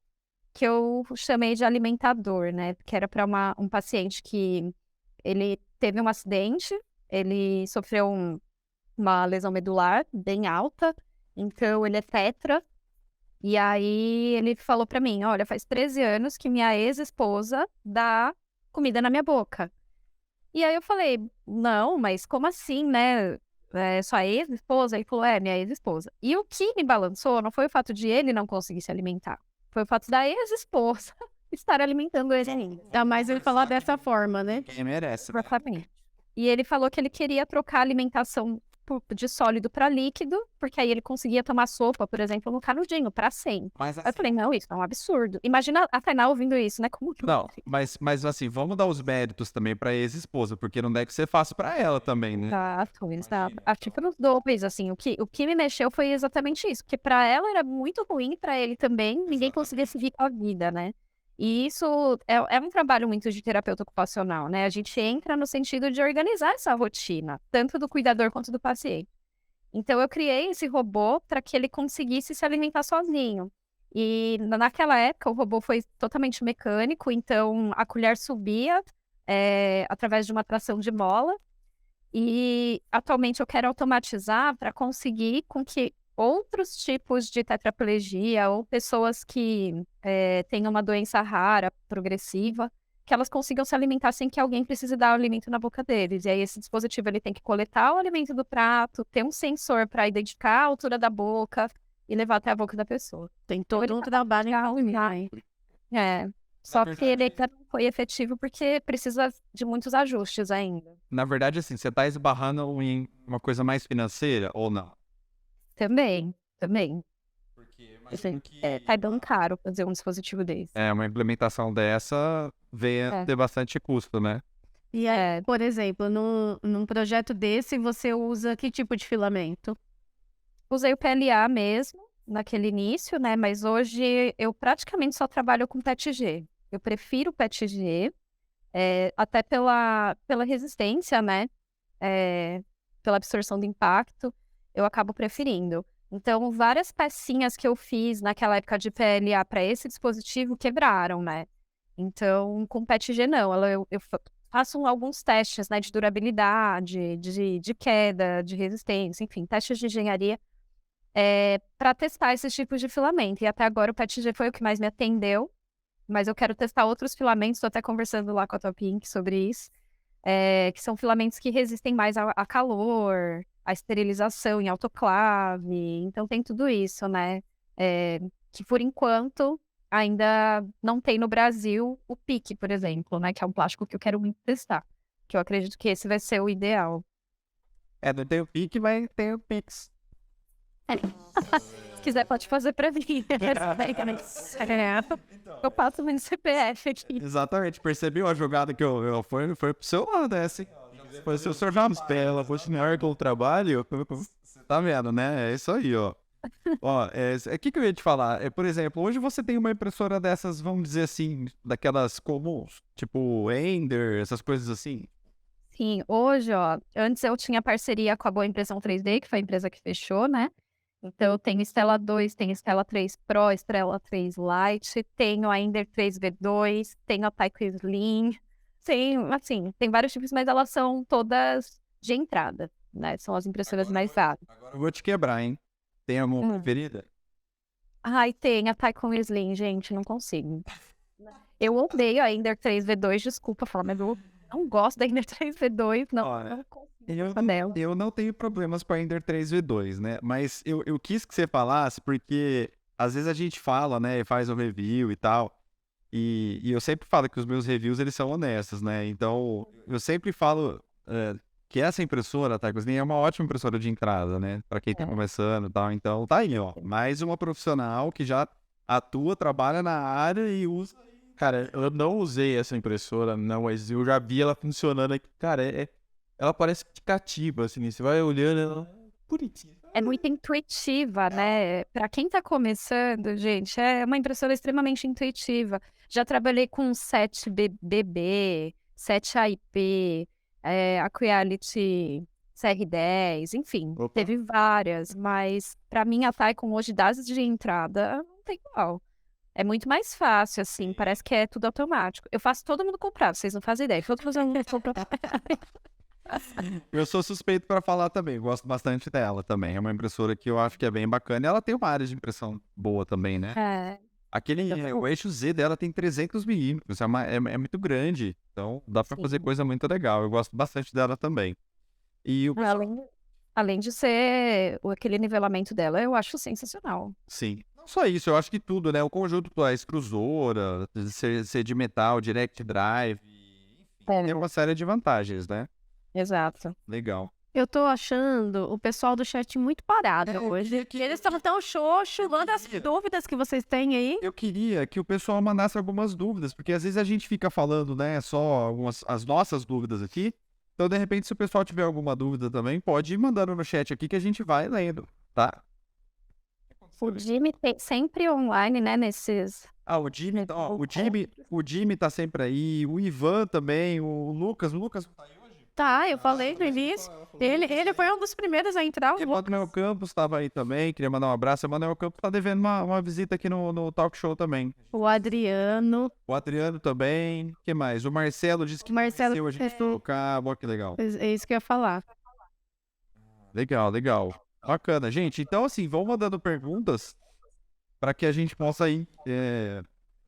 que eu chamei de alimentador, né? Que era para um paciente que ele teve um acidente, ele sofreu uma lesão medular bem alta, então ele é tetra. E aí ele falou pra mim, olha, faz 13 anos que minha ex-esposa dá comida na minha boca. E aí eu falei, não, mas como assim, né? Sua ex-esposa? Ele falou, minha ex-esposa. E o que me balançou não foi o fato de ele não conseguir se alimentar, foi o fato da ex-esposa estar alimentando ele ainda. Ainda mais ele falar dessa forma, né? Quem merece. Exatamente. E ele falou que ele queria trocar a alimentação de sólido para líquido, porque aí ele conseguia tomar sopa, por exemplo, no canudinho, para sempre. Mas, Aí eu falei, não, isso é um absurdo. Imagina a Tainá ouvindo isso, né? Como que... não, mas assim, vamos dar os méritos também pra ex-esposa, porque não deve ser fácil pra ela também, né? Exato. Tipo, nos dois, assim, o que me mexeu foi exatamente isso, porque para ela era muito ruim, para ele também, ninguém conseguia seguir com a vida, né? E isso é um trabalho muito de terapeuta ocupacional, né? A gente entra no sentido de organizar essa rotina, tanto do cuidador quanto do paciente. Então, eu criei esse robô para que ele conseguisse se alimentar sozinho. E naquela época, o robô foi totalmente mecânico, então a colher subia através de uma tração de mola. E atualmente eu quero automatizar para conseguir com que outros tipos de tetraplegia ou pessoas que tenham uma doença rara, progressiva, que elas consigam se alimentar sem que alguém precise dar o alimento na boca deles. E aí esse dispositivo ele tem que coletar o alimento do prato, ter um sensor para identificar a altura da boca e levar até a boca da pessoa. Tem todo um trabalho em Só que ele ainda não foi efetivo porque precisa de muitos ajustes ainda. Na verdade, assim, você tá esbarrando em uma coisa mais financeira ou não? Também. Porque Assim, tá dando caro fazer um dispositivo desse. uma implementação dessa vem a ter bastante custo, né? E aí, por exemplo, num projeto desse, você usa que tipo de filamento? Usei o PLA mesmo, naquele início, né? Mas hoje eu praticamente só trabalho com PETG. Eu prefiro PETG, até pela resistência, né? Pela absorção do impacto, eu acabo preferindo. Então, várias pecinhas que eu fiz naquela época de PLA para esse dispositivo quebraram, né? Então, com PETG não. Eu faço alguns testes, né, de durabilidade, de queda, de resistência, enfim, testes de engenharia para testar esses tipos de filamento. E até agora o PETG foi o que mais me atendeu, mas eu quero testar outros filamentos, estou até conversando lá com a Top Ink sobre isso, que são filamentos que resistem mais a calor, a esterilização em autoclave, então tem tudo isso, né? Que por enquanto ainda não tem no Brasil o PIC, por exemplo, né? Que é um plástico que eu quero muito testar, que eu acredito que esse vai ser o ideal. Não tem o PIC, mas tem o Pix. Se quiser, pode fazer pra mim. Eu passo meu CPF aqui. Exatamente, percebeu a jogada que eu foi pro seu lado, assim. Foi o seu sorvete. Se ela continuar com o trabalho, Você tá vendo, né? É isso aí, ó. Ó, o que eu ia te falar? Por exemplo, hoje você tem uma impressora dessas, vamos dizer assim, daquelas comuns, tipo Ender, essas coisas assim. Sim, hoje, ó, antes eu tinha parceria com a Boa Impressão 3D, que foi a empresa que fechou, né? Então, eu tenho Stella 2, tenho Stella 3 Pro, Stella 3 Lite, tenho a Ender 3V2, tenho a Tyco Slim. Sim, assim, tem vários tipos, mas elas são todas de entrada, né? São as impressoras mais básicas. Agora eu vou te quebrar, hein? Tem alguma preferida? Ai, tem a Tyco Slim, gente, não consigo. Eu odeio a Ender 3V2, desculpa falar, mas eu não gosto da Ender 3V2, não, Olha, não consigo. Eu não tenho problemas com a Ender 3V2, né? Mas eu quis que você falasse porque às vezes a gente fala, né? Faz o review e tal. E eu sempre falo que os meus reviews, eles são honestos, né? Então, eu sempre falo que essa impressora, tá? É uma ótima impressora de entrada, né? Pra quem tá começando e tal. Então, tá aí, ó. Mais uma profissional que já atua, trabalha na área e usa. cara, eu não usei essa impressora, não, mas eu já vi ela funcionando aqui. Cara, ela parece cativa, assim, você vai olhando, ela é bonitinha. É muito intuitiva, né? Para quem tá começando, gente, é uma impressora extremamente intuitiva. Já trabalhei com 7BB, 7IP, a Creality CR10, enfim, Opa. teve várias, mas para mim a Tycoon hoje, das de entrada, não tem igual. É muito mais fácil, assim, parece que é tudo automático. Eu faço todo mundo comprar, vocês não fazem ideia. Todo mundo comprar. Eu sou suspeito pra falar também, gosto bastante dela também. É uma impressora que eu acho que é bem bacana. E ela tem uma área de impressão boa também, né? O eixo Z dela tem 300 milímetros, é muito grande. Então dá pra Sim. fazer coisa muito legal. Eu gosto bastante dela também. E o Além de ser aquele nivelamento dela, eu acho sensacional. Sim. Não só isso, eu acho que tudo, né? O conjunto da extrusora, ser de metal, direct drive, enfim, tem uma série de vantagens, né? Exato. Legal. Eu tô achando o pessoal do chat muito parado hoje. Eles estão tão xoxo, manda as dúvidas que vocês têm aí. Eu queria que o pessoal mandasse algumas dúvidas, porque às vezes a gente fica falando, né, só as nossas dúvidas aqui. Então, de repente, se o pessoal tiver alguma dúvida também, pode ir mandando no chat aqui que a gente vai lendo, tá? O Jimmy tem sempre online, né, nesses... O Jimmy, o Jimmy tá sempre aí, o Ivan também, o Lucas não tá aí hoje? Tá, eu falei no início. Ele foi um dos primeiros a entrar. O Emanuel Campos tava aí também, queria mandar um abraço. O Emanuel Campos tá devendo uma visita aqui no talk show também. O Adriano. O Adriano também, o que mais? O Marcelo disse que Marcelo, conheceu a gente tocar, ó, que legal. É isso que eu ia falar. Legal. Bacana, gente. Então, assim, vão mandando perguntas para que a gente possa ir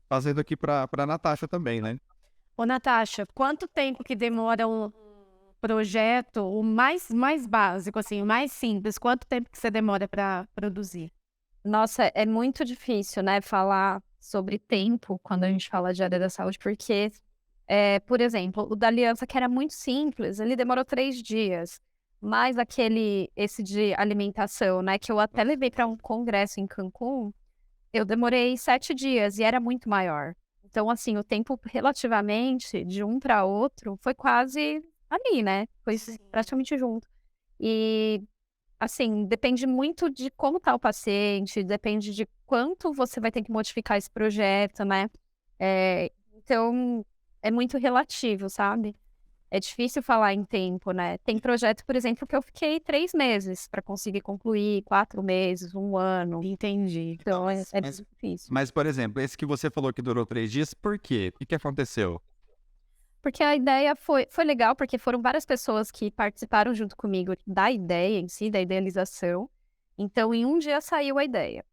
fazendo aqui para Natasha também, né? Ô, Natasha, quanto tempo que demora um projeto, o mais básico, assim, o mais simples? Quanto tempo que você demora para produzir? Nossa, é muito difícil, né, falar sobre tempo quando a gente fala de área da saúde, porque, por exemplo, o da Aliança, que era muito simples, ele demorou 3 dias. Mas esse de alimentação, né, que eu até levei para um congresso em Cancún, eu demorei 7 dias e era muito maior. Então, assim, o tempo relativamente de um para outro foi quase ali, né? Foi praticamente junto. E, assim, depende muito de como tá o paciente, depende de quanto você vai ter que modificar esse projeto, né? Então, é muito relativo, sabe? É difícil falar em tempo, né? Tem projeto, por exemplo, que eu fiquei 3 meses para conseguir concluir, 4 meses, 1 ano. Entendi. Então, é difícil. Mas, por exemplo, esse que você falou que durou 3 dias, por quê? O que aconteceu? Porque a ideia foi legal, porque foram várias pessoas que participaram junto comigo da ideia em si, da idealização. Então, em um dia saiu a ideia.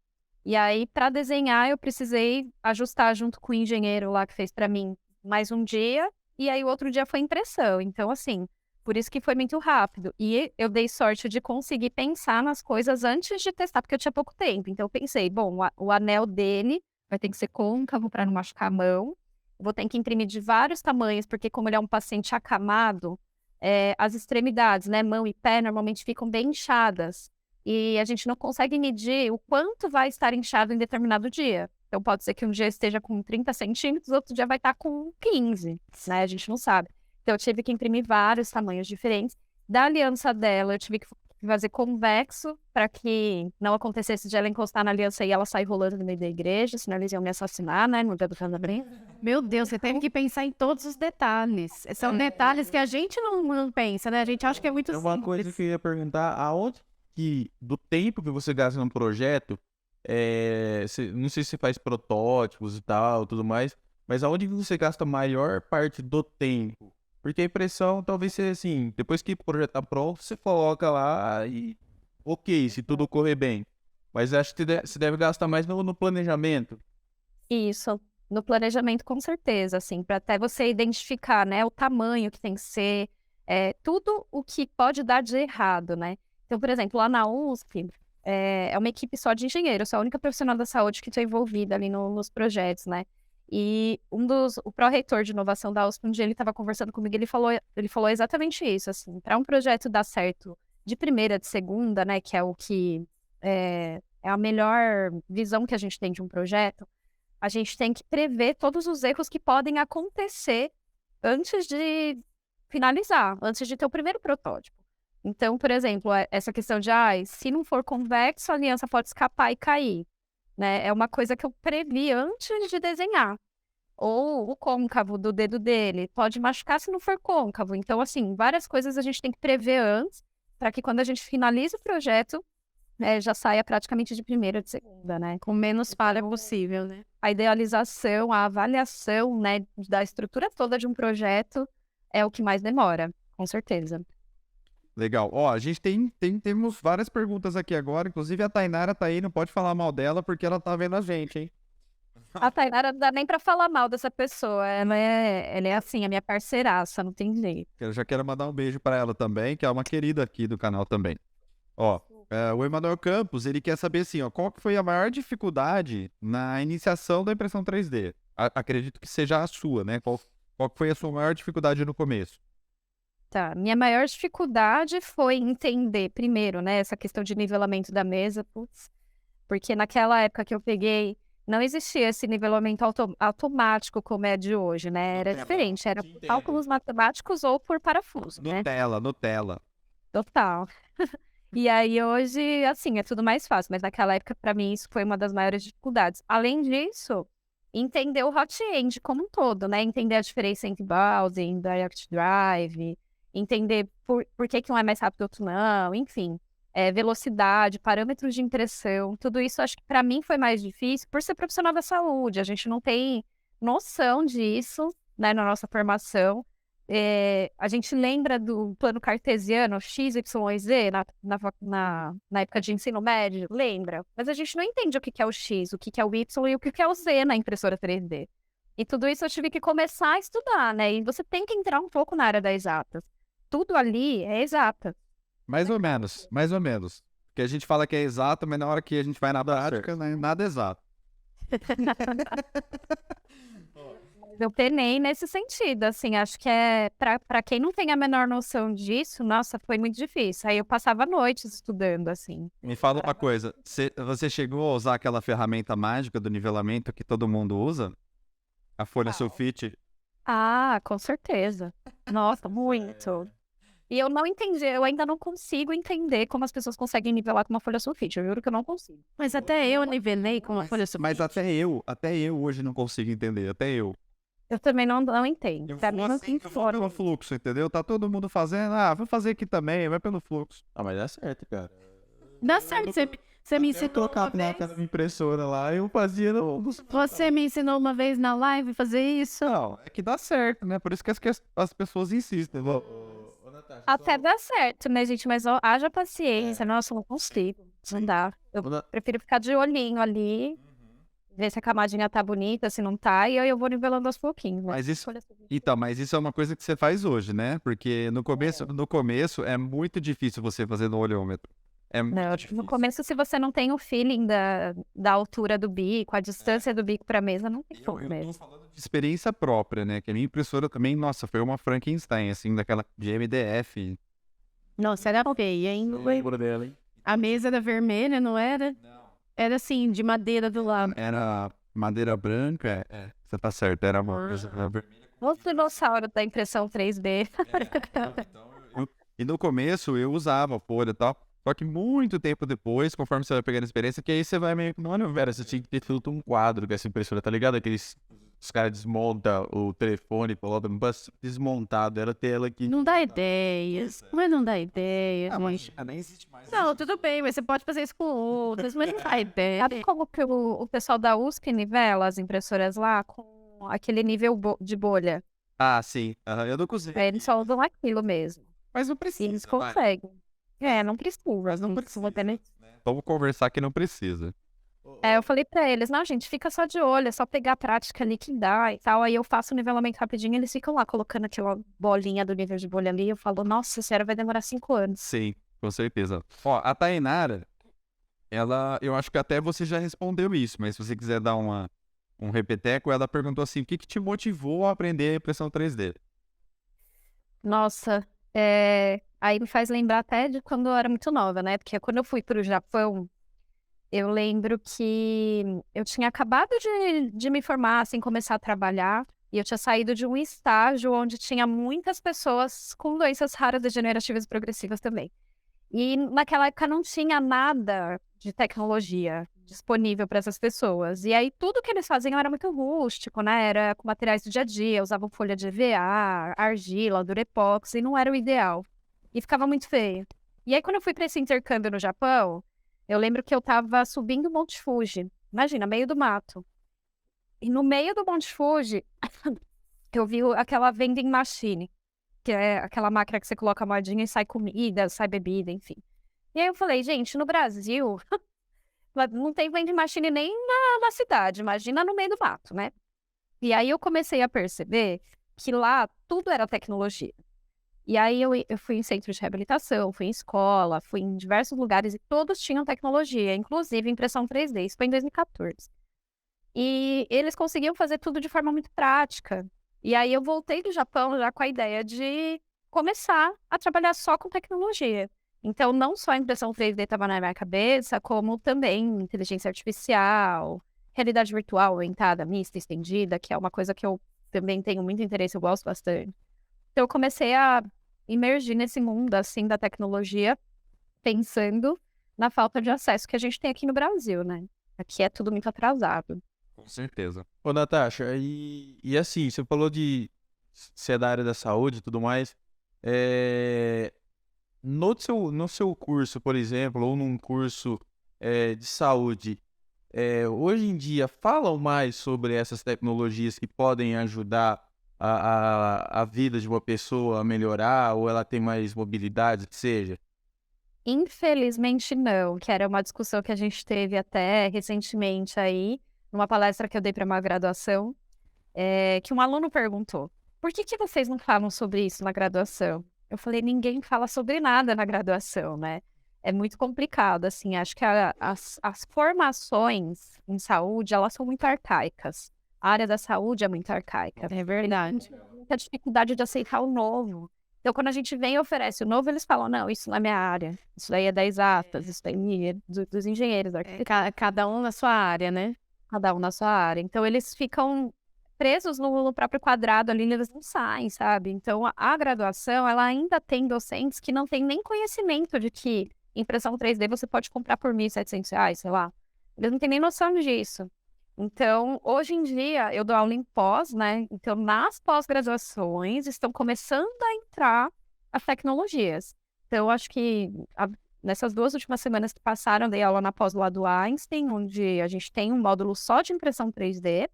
E aí, para desenhar, eu precisei ajustar junto com o engenheiro lá que fez para mim mais um dia. E aí, o outro dia foi impressão. Então, assim, por isso que foi muito rápido. E eu dei sorte de conseguir pensar nas coisas antes de testar, porque eu tinha pouco tempo. Então, eu pensei, bom, o anel dele vai ter que ser côncavo para não machucar a mão. Vou ter que imprimir de vários tamanhos, porque como ele é um paciente acamado, as extremidades, né, mão e pé, normalmente ficam bem inchadas. e a gente não consegue medir o quanto vai estar inchado em determinado dia. Então, pode ser que um dia esteja com 30 centímetros, outro dia vai estar com 15, né? A gente não sabe. Então, eu tive que imprimir vários tamanhos diferentes. Da aliança dela, eu tive que fazer convexo para que não acontecesse de ela encostar na aliança e ela sair rolando no meio da igreja, senão eles iam me assassinar, né? No dia do casamento. Meu Deus, você teve que pensar em todos os detalhes. São detalhes que a gente não pensa, né? A gente acha que é muito É uma simples. coisa que eu ia perguntar, aonde que, do tempo que você gasta num projeto, não sei se você faz protótipos e tal, tudo mais, mas aonde que você gasta a maior parte do tempo? Porque a impressão talvez seja assim, depois que o projeto tá pronto, você coloca lá e ok, se tudo correr bem. Mas acho que você deve gastar mais no planejamento. Isso, no planejamento com certeza, assim, para até você identificar, né, o tamanho que tem que ser, tudo o que pode dar de errado, né? Então, por exemplo, lá na USP, é uma equipe só de engenheiros, sou a única profissional da saúde que está envolvida ali nos projetos, né? E o pró-reitor de inovação da USP, um dia ele estava conversando comigo, ele falou exatamente isso, assim, para um projeto dar certo de primeira, de segunda, né, que é o que é a melhor visão que a gente tem de um projeto, a gente tem que prever todos os erros que podem acontecer antes de finalizar, antes de ter o primeiro protótipo. Então, por exemplo, essa questão de, se não for convexo, a aliança pode escapar e cair, né? É uma coisa que eu previ antes de desenhar. Ou o côncavo do dedo dele pode machucar se não for côncavo. Então, assim, várias coisas a gente tem que prever antes, para que quando a gente finalize o projeto, já saia praticamente de primeira, de segunda, né? Com menos falha possível, né? A idealização, a avaliação, né, da estrutura toda de um projeto é o que mais demora, com certeza. Legal. Ó, a gente temos várias perguntas aqui agora. Inclusive a Tainara tá aí, não pode falar mal dela porque ela tá vendo a gente, hein? A Tainara não dá nem pra falar mal dessa pessoa. Ela é assim, a minha parceiraça, não tem jeito. Eu já quero mandar um beijo pra ela também, que é uma querida aqui do canal também. Ó, o Emanuel Campos, ele quer saber assim, ó, qual que foi a maior dificuldade na iniciação da impressão 3D? Acredito que seja a sua, né? Qual que foi a sua maior dificuldade no começo? Tá, minha maior dificuldade foi entender, primeiro, né, essa questão de nivelamento da mesa, porque naquela época que eu peguei, não existia esse nivelamento automático como é de hoje, né? Era diferente, era por cálculos matemáticos ou por parafuso, né? Nutella. Total. E aí hoje, assim, é tudo mais fácil, mas naquela época, pra mim, isso foi uma das maiores dificuldades. Além disso, entender o hot-end como um todo, né? Entender a diferença entre browsing, direct drive, entender por que um é mais rápido e outro não, enfim. Velocidade, parâmetros de impressão, tudo isso acho que para mim foi mais difícil por ser profissional da saúde. A gente não tem noção disso, né, na nossa formação. A gente lembra do plano cartesiano, X, Y e Z, na época de ensino médio, lembra? Mas a gente não entende o que é o X, o que é o Y e o que é o Z na impressora 3D. E tudo isso eu tive que começar a estudar, né? E você tem que entrar um pouco na área das exatas. Tudo ali é exata. Mais ou menos. Porque a gente fala que é exato, mas na hora que a gente vai na prática, né, nada é exato. Eu penei nesse sentido, assim, acho que para quem não tem a menor noção disso, nossa, foi muito difícil. Aí eu passava noites estudando, assim. Me fala uma coisa, você chegou a usar aquela ferramenta mágica do nivelamento que todo mundo usa? A folha sulfite? Com certeza. Nossa, muito. E eu não entendi, eu ainda não consigo entender como as pessoas conseguem nivelar com uma folha sulfite. Eu juro que eu não consigo. Mas até eu nivelei com uma folha sulfite. Mas até eu hoje não consigo entender, até eu. Eu também não entendo. Pra mim, não tem Eu vou pelo fluxo, entendeu? Tá todo mundo fazendo, vou fazer aqui também, vai pelo fluxo. Mas dá certo, cara. Dá certo, você me ensinou Colocar uma vez. na minha impressora lá, eu fazia Você me ensinou uma vez na live fazer isso? Não, é que dá certo, né? Por isso que as pessoas insistem. Até dá certo, né, gente? Mas haja paciência. Nossa, eu não consigo. Não dá. Eu prefiro ficar de olhinho ali, ver se a camadinha tá bonita, se não tá, e aí eu vou nivelando aos pouquinhos. Né? Mas isso é uma coisa que você faz hoje, né? Porque no começo é muito difícil você fazer no olhômetro. No começo, se você não tem o feeling da altura do bico, a distância do bico pra mesa, não tem como mesmo. Eu tô falando de experiência própria, né? Que a minha impressora também, nossa, foi uma Frankenstein, assim, daquela de MDF. Nossa, era feia, hein? Não lembro dela, hein? A mesa era vermelha, não era? Não. Era assim, de madeira do lado. Era madeira branca, você tá certo, era uma coisa vermelha. O dinossauro da impressão 3D. E no começo eu usava folha e tal. Só que muito tempo depois, conforme você vai pegando experiência, que aí você vai meio que, mano, Vera, você tinha que ter feito um quadro com essa impressora, tá ligado? Os caras desmontam o telefone, colocam desmontado, era tela aqui. Não dá ideias. Mas não dá ideias, gente. nem existe mais. Não, tudo bem, mas você pode fazer isso com outras, mas não dá ideia. Sabe como que o pessoal da USP nivela as impressoras lá com aquele nível de bolha? Ah, sim. Eu não cozinho. Eles só usam aquilo mesmo. Mas não E precisa. eles conseguem. Não precisa. Mas não precisa. Né? Vamos conversar que não precisa. Eu falei pra eles, não, gente, fica só de olho, é só pegar a prática ali que dá e tal. Aí eu faço o nivelamento rapidinho, eles ficam lá colocando aquela bolinha do nível de bolha ali. Eu falo, nossa senhora, vai demorar 5 anos. Sim, com certeza. Ó, a Tainara, eu acho que até você já respondeu isso, mas se você quiser dar um repeteco, ela perguntou assim, o que te motivou a aprender a impressão 3D? Nossa, aí me faz lembrar até de quando eu era muito nova, né? Porque quando eu fui pro Japão, eu lembro que eu tinha acabado de me formar, assim, começar a trabalhar, e eu tinha saído de um estágio onde tinha muitas pessoas com doenças raras, degenerativas e progressivas também. E naquela época não tinha nada de tecnologia disponível para essas pessoas. E aí tudo que eles faziam era muito rústico, né? Era com materiais do dia a dia, usavam folha de EVA, argila, durepox, e não era o ideal. E ficava muito feio. E aí quando eu fui para esse intercâmbio no Japão, eu lembro que eu tava subindo o Monte Fuji. Imagina, meio do mato. E no meio do Monte Fuji, eu vi aquela vending machine, que é aquela máquina que você coloca a moedinha e sai comida, sai bebida, enfim. E aí eu falei, gente, no Brasil, não tem vending machine nem na cidade, imagina no meio do mato, né? E aí eu comecei a perceber que lá tudo era tecnologia. E aí eu fui em centro de reabilitação, fui em escola, fui em diversos lugares e todos tinham tecnologia, inclusive impressão 3D, isso foi em 2014. E eles conseguiam fazer tudo de forma muito prática. E aí eu voltei do Japão já com a ideia de começar a trabalhar só com tecnologia. Então, não só a impressão 3D estava na minha cabeça, como também inteligência artificial, realidade virtual aumentada, mista, estendida, que é uma coisa que eu também tenho muito interesse, eu gosto bastante. Então, eu comecei a imergir nesse mundo, assim, da tecnologia, pensando na falta de acesso que a gente tem aqui no Brasil, né? Aqui é tudo muito atrasado. Com certeza. Ô, Natasha, e assim, você falou de ser da área da saúde e tudo mais. No seu curso, por exemplo, ou num curso de saúde, hoje em dia falam mais sobre essas tecnologias que podem ajudar a vida de uma pessoa a melhorar, ou ela tem mais mobilidade, que seja? Infelizmente não, que era uma discussão que a gente teve até recentemente aí, numa palestra que eu dei para uma graduação, que um aluno perguntou, por que vocês não falam sobre isso na graduação? Eu falei, ninguém fala sobre nada na graduação, né? É muito complicado, assim, acho que as formações em saúde, elas são muito arcaicas. A área da saúde é muito arcaica. É verdade. Tem muita dificuldade de aceitar o novo. Então, quando a gente vem e oferece o novo, eles falam, não, isso não é minha área. Isso daí é da exatas, isso daí é dos engenheiros. Cada um na sua área, né? Cada um na sua área. Então, eles ficam presos no próprio quadrado ali, eles não saem, sabe? Então, a graduação, ela ainda tem docentes que não têm nem conhecimento de que impressão 3D você pode comprar por R$ 1.700, sei lá. Eles não têm nem noção disso. Então, hoje em dia, eu dou aula em pós, né? Então, nas pós-graduações, estão começando a entrar as tecnologias. Então, eu acho que nessas 2 últimas semanas que passaram, dei aula na pós lá do Einstein, onde a gente tem um módulo só de impressão 3D.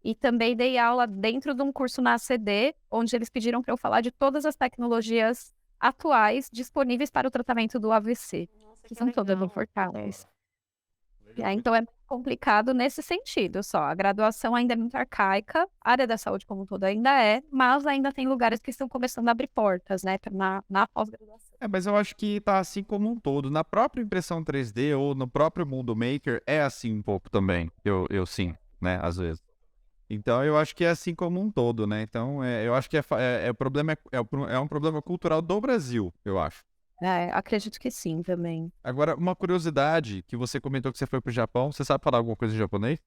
E também dei aula dentro de um curso na ACD, onde eles pediram para eu falar de todas as tecnologias atuais disponíveis para o tratamento do AVC, que são todas importadas. Então é complicado nesse sentido só. A graduação ainda é muito arcaica, a área da saúde como um todo ainda é, mas ainda tem lugares que estão começando a abrir portas, né, na pós-graduação. Mas eu acho que tá assim como um todo. Na própria impressão 3D ou no próprio mundo maker é assim um pouco também. Eu sim, né, às vezes. Então eu acho que é assim como um todo, né? Então eu acho que o problema é um problema cultural do Brasil, eu acho. Acredito que sim também. Agora, uma curiosidade que você comentou que você foi pro Japão. Você sabe falar alguma coisa em japonês?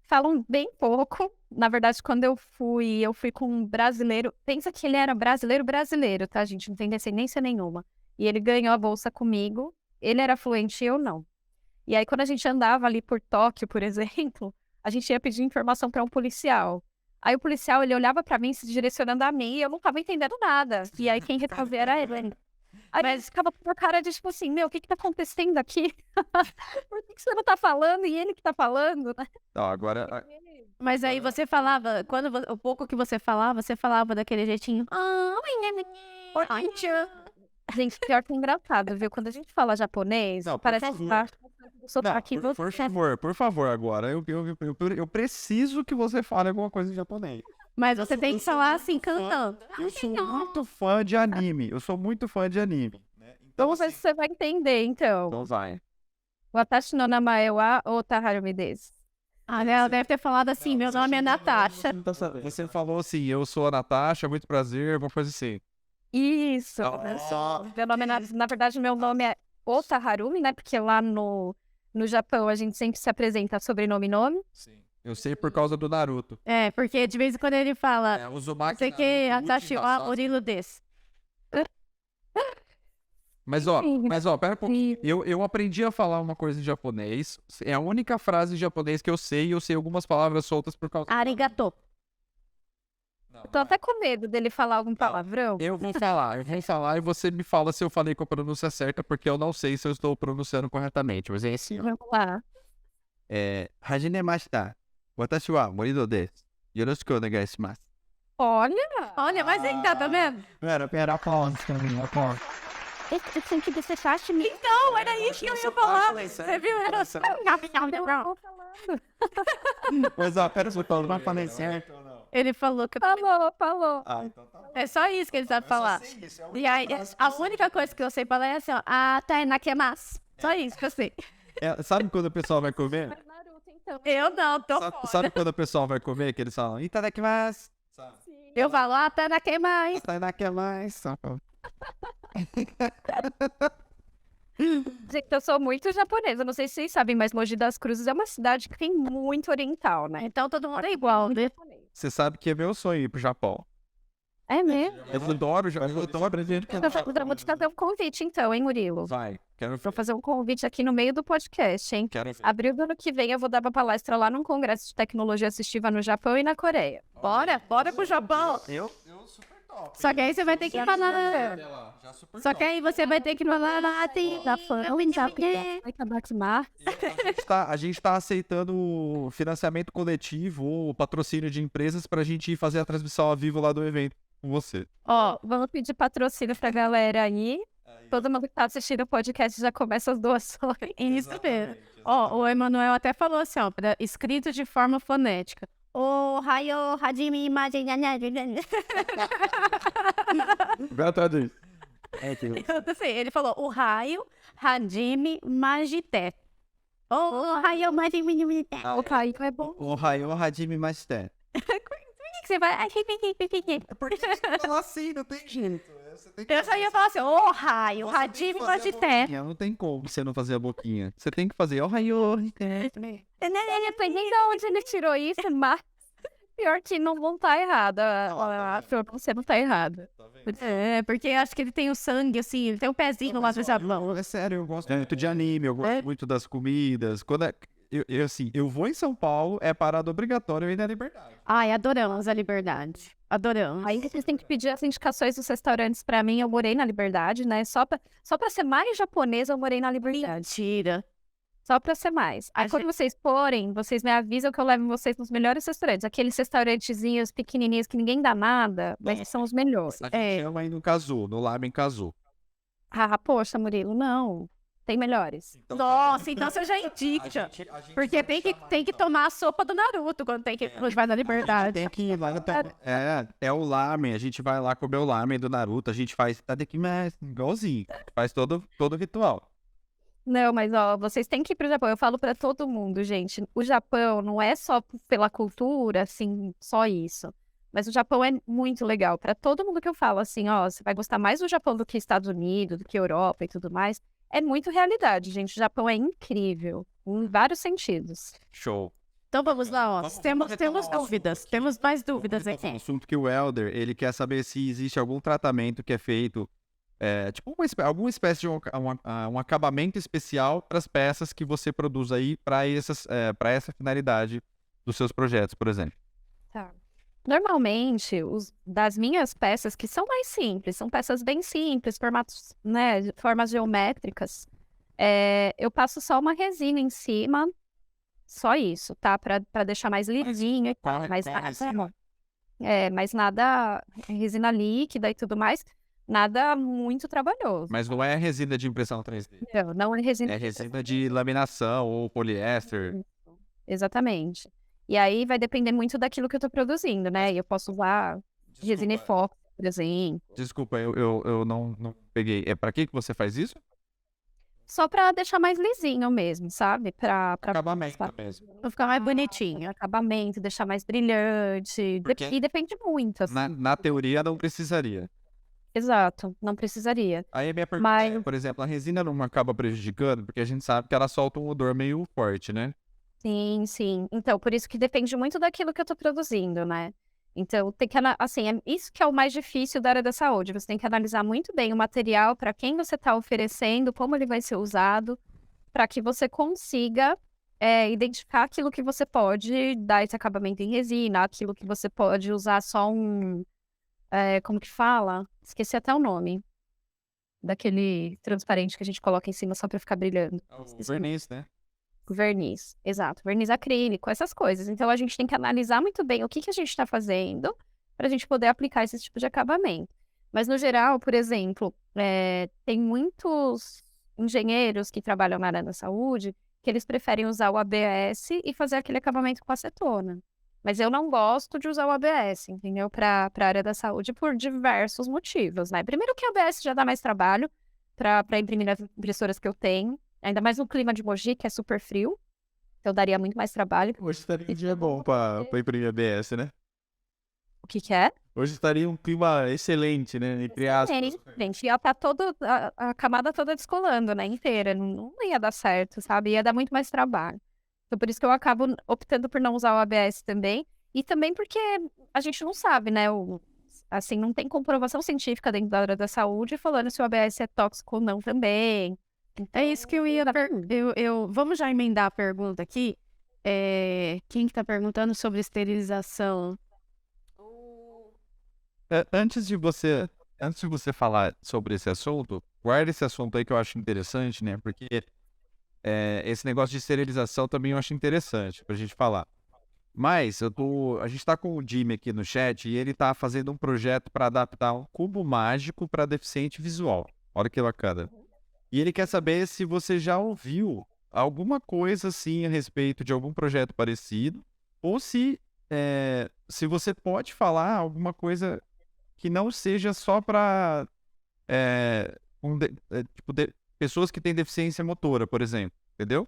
Falam bem pouco. Na verdade, quando eu fui com um brasileiro. Pensa que ele era brasileiro, tá, gente? Não tem descendência nenhuma. E ele ganhou a bolsa comigo. Ele era fluente e eu não. E aí, quando a gente andava ali por Tóquio, por exemplo, a gente ia pedir informação para um policial. Aí o policial, ele olhava para mim, se direcionando a mim, e eu não tava entendendo nada. E aí, quem resolvia era ele. Aí eles ficava com a cara de tipo assim, meu, o que tá acontecendo aqui? Por que você não tá falando e ele que tá falando, né? Não, agora... Mas aí você falava, o pouco que você falava daquele jeitinho. Gente, pior que engraçado, viu? Quando a gente fala japonês, Não, por parece favor. que tá Não, sotaque por favor, agora. Eu preciso que você fale alguma coisa em japonês. Mas você tem que falar assim, cantando. Eu sou muito fã de anime. Né? Então, Vamos ver se você vai entender, então. Então vai. Watashi no namae wa Otaharumi desu. Ah, ela deve ter falado assim, meu nome é Natasha. Você falou assim, eu sou a Natasha, muito prazer, alguma coisa assim. Isso. Meu nome na verdade, meu nome é Otaharumi, né? Porque lá no Japão a gente sempre se apresenta sobrenome e nome. Sim. Eu sei por causa do Naruto. É, porque de vez em quando ele fala, O não Uzumaki sei o que, Naruto, Atashi Uchi, wa Sasuke. Murilo desu. Mas ó, pera um pouquinho. Eu aprendi a falar uma coisa em japonês. É a única frase em japonês que eu sei e eu sei algumas palavras soltas por causa... Arigato. Não, Tô até com medo dele falar algum palavrão. eu vou falar e você me fala se eu falei com a pronúncia certa, porque eu não sei se eu estou pronunciando corretamente. Mas é assim, ó. Vamos lá. Hajinemashita. Watashi wa Morido desu. Yoroshiku onegai shimasu. Olha, mas aí tá vendo? Pera, aplausos pra mim, aplausos. Então, era isso que eu ia falar. Você viu? Era só... Mas ó, pera, você não vai falar certo. Ele falou que... Falou. Ah, então tá bom. É só isso que ele sabe falar. E aí, a única coisa que eu sei falar é assim, ó. Ah, tá, naquemas. Só isso que eu sei. Sabe quando o pessoal vai comer? Naruto, então. Eu não, tô Sabe, fora. sabe quando o pessoal vai comer que eles falam, itadakimasu? Sabe? Eu falo, ah, tá naquemas. Itadakimasu. Gente, eu sou muito japonesa. Não sei se vocês sabem, mas Mogi das Cruzes é uma cidade que tem muito oriental, né? Então todo mundo é igual, né? Você sabe que é meu sonho ir pro Japão. É mesmo? Eu adoro gente. Eu vou te fazer um convite, então, hein, Murilo? Vai, quero Vou fazer um convite aqui no meio do podcast, hein? Quero ver. Abril do ano que vem eu vou dar uma palestra lá num congresso de tecnologia assistiva no Japão e na Coreia. Bora pro Japão. Eu super top. Só que aí você vai ter que falar... Só que aí você vai ter que falar lá, tem da fã. Vai acabar com mar. A gente tá aceitando financiamento coletivo ou patrocínio de empresas pra gente ir fazer a transmissão ao vivo lá do evento com você. Ó, vamos pedir patrocínio pra galera aí. Todo mundo que tá assistindo o podcast já começa as doações. Isso mesmo. Ó, o Emanuel até falou assim, ó, escrito de forma fonética. Ohayou, hajime, Vai traduzir. eu sei, ele falou o raio, hajime, magité. Ohayou, hajime, magité. O Caio é bom. Ohayou hajime mashite. Por que você vai... Porque você fala assim, não tem jeito. Você tem que Eu só ia falar assim, ô raio, Você tem hajime, que fazer a magité. boquinha, não tem como você não fazer a boquinha. Você tem que fazer ohayou. Eu não sei nem de onde ele tirou isso, mas pior que não tá errada. A pronúncia não tá errada. É, porque acho que ele tem o sangue, assim, ele tem o pezinho lá do Japão. É sério, eu gosto muito de anime, eu gosto muito das comidas. Quando eu vou em São Paulo, é parada obrigatória eu ir na Liberdade. Ai, adoramos a liberdade. Adoramos. Aí vocês têm que pedir as indicações dos restaurantes pra mim. Eu morei na Liberdade, né? Só pra ser mais japonesa, eu morei na Liberdade. Mentira. Só pra ser mais. Aí quando vocês forem, vocês me avisam que eu levo vocês nos melhores restaurantes. Aqueles restaurantezinhos pequenininhos que ninguém dá nada, mas são os melhores. A gente chama aí no Kazu, no Lamen Kazu. Ah, poxa, Murilo, não. Tem melhores. Nossa, então você já indica. Porque tem que tomar a sopa do Naruto quando vai na liberdade. Tem que ir lá. É o lamen, a gente vai lá comer o lamen do Naruto, a gente faz mas igualzinho, faz todo o ritual. Não, mas ó, vocês têm que ir pro Japão. Eu falo pra todo mundo, gente. O Japão não é só pela cultura, assim, só isso. Mas o Japão é muito legal. Para todo mundo que eu falo assim, ó, você vai gostar mais do Japão do que Estados Unidos, do que Europa e tudo mais. É muito realidade, gente. O Japão é incrível, em vários sentidos. Show. Então vamos lá, ó. Temos retomar o dúvidas. Temos mais dúvidas Um aqui. assunto que o Elder, ele quer saber se existe algum tratamento que é feito, tipo alguma espécie de um acabamento especial para as peças que você produz aí para essa finalidade dos seus projetos, por exemplo. Tá. Normalmente, das minhas peças, que são mais simples, são peças bem simples, formatos, né, formas geométricas, eu passo só uma resina em cima, só isso, tá? Pra deixar mais lisinho e tal. Mas nada, resina líquida e tudo mais, nada muito trabalhoso. Mas não é resina de impressão 3D. Não é resina. É resina de laminação ou poliéster. Exatamente. E aí vai depender muito daquilo que eu tô produzindo, né? E eu posso usar resina epóxi, por exemplo. Desculpa, eu não peguei. É para que você faz isso? Só pra deixar mais lisinho mesmo, sabe? Pra Acabamento mesmo. Pra ficar mais bonitinho. acabamento, deixar mais brilhante. Porque E depende muito, assim. Na teoria não precisaria. Exato, não precisaria. Aí a minha pergunta Mas- é, por exemplo, a resina não acaba prejudicando, porque a gente sabe que ela solta um odor meio forte, né? Sim, sim. Então, por isso que depende muito daquilo que eu tô produzindo, né? Então, tem que, assim, isso que é o mais difícil da área da saúde. Você tem que analisar muito bem o material, para quem você está oferecendo, como ele vai ser usado, para que você consiga identificar aquilo que você pode dar esse acabamento em resina, aquilo que você pode usar só como que fala? Esqueci até o nome. Daquele transparente que a gente coloca em cima só para ficar brilhando. O verniz, né? Verniz, exato. Verniz acrílico, essas coisas. Então, a gente tem que analisar muito bem o que a gente está fazendo para a gente poder aplicar esse tipo de acabamento. Mas, no geral, por exemplo, tem muitos engenheiros que trabalham na área da saúde que eles preferem usar o ABS e fazer aquele acabamento com acetona. Mas eu não gosto de usar o ABS, entendeu? Para a área da saúde por diversos motivos, né? Primeiro que o ABS já dá mais trabalho para imprimir nas impressoras que eu tenho. Ainda mais no clima de Mogi, que é super frio. Então daria muito mais trabalho. Hoje estaria um dia bom pra imprimir ABS, né? O que é? Hoje estaria um clima excelente, né? Entre aspas. Gente, ia estar a camada toda descolando, né? Inteira. Não ia dar certo, sabe? Ia dar muito mais trabalho. Então por isso que eu acabo optando por não usar o ABS também. E também porque a gente não sabe, né? Assim, não tem comprovação científica dentro da área da saúde falando se o ABS é tóxico ou não também. É isso que eu ia... Vamos já emendar a pergunta aqui. Quem que tá perguntando sobre esterilização? Antes de você falar sobre esse assunto, guarda esse assunto aí que eu acho interessante, né? Porque esse negócio de esterilização também eu acho interessante pra gente falar. Mas a gente tá com o Jimmy aqui no chat e ele tá fazendo um projeto para adaptar um cubo mágico para deficiente visual. Olha que bacana. E ele quer saber se você já ouviu alguma coisa assim a respeito de algum projeto parecido, ou se você pode falar alguma coisa que não seja só para pessoas que têm deficiência motora, por exemplo, entendeu?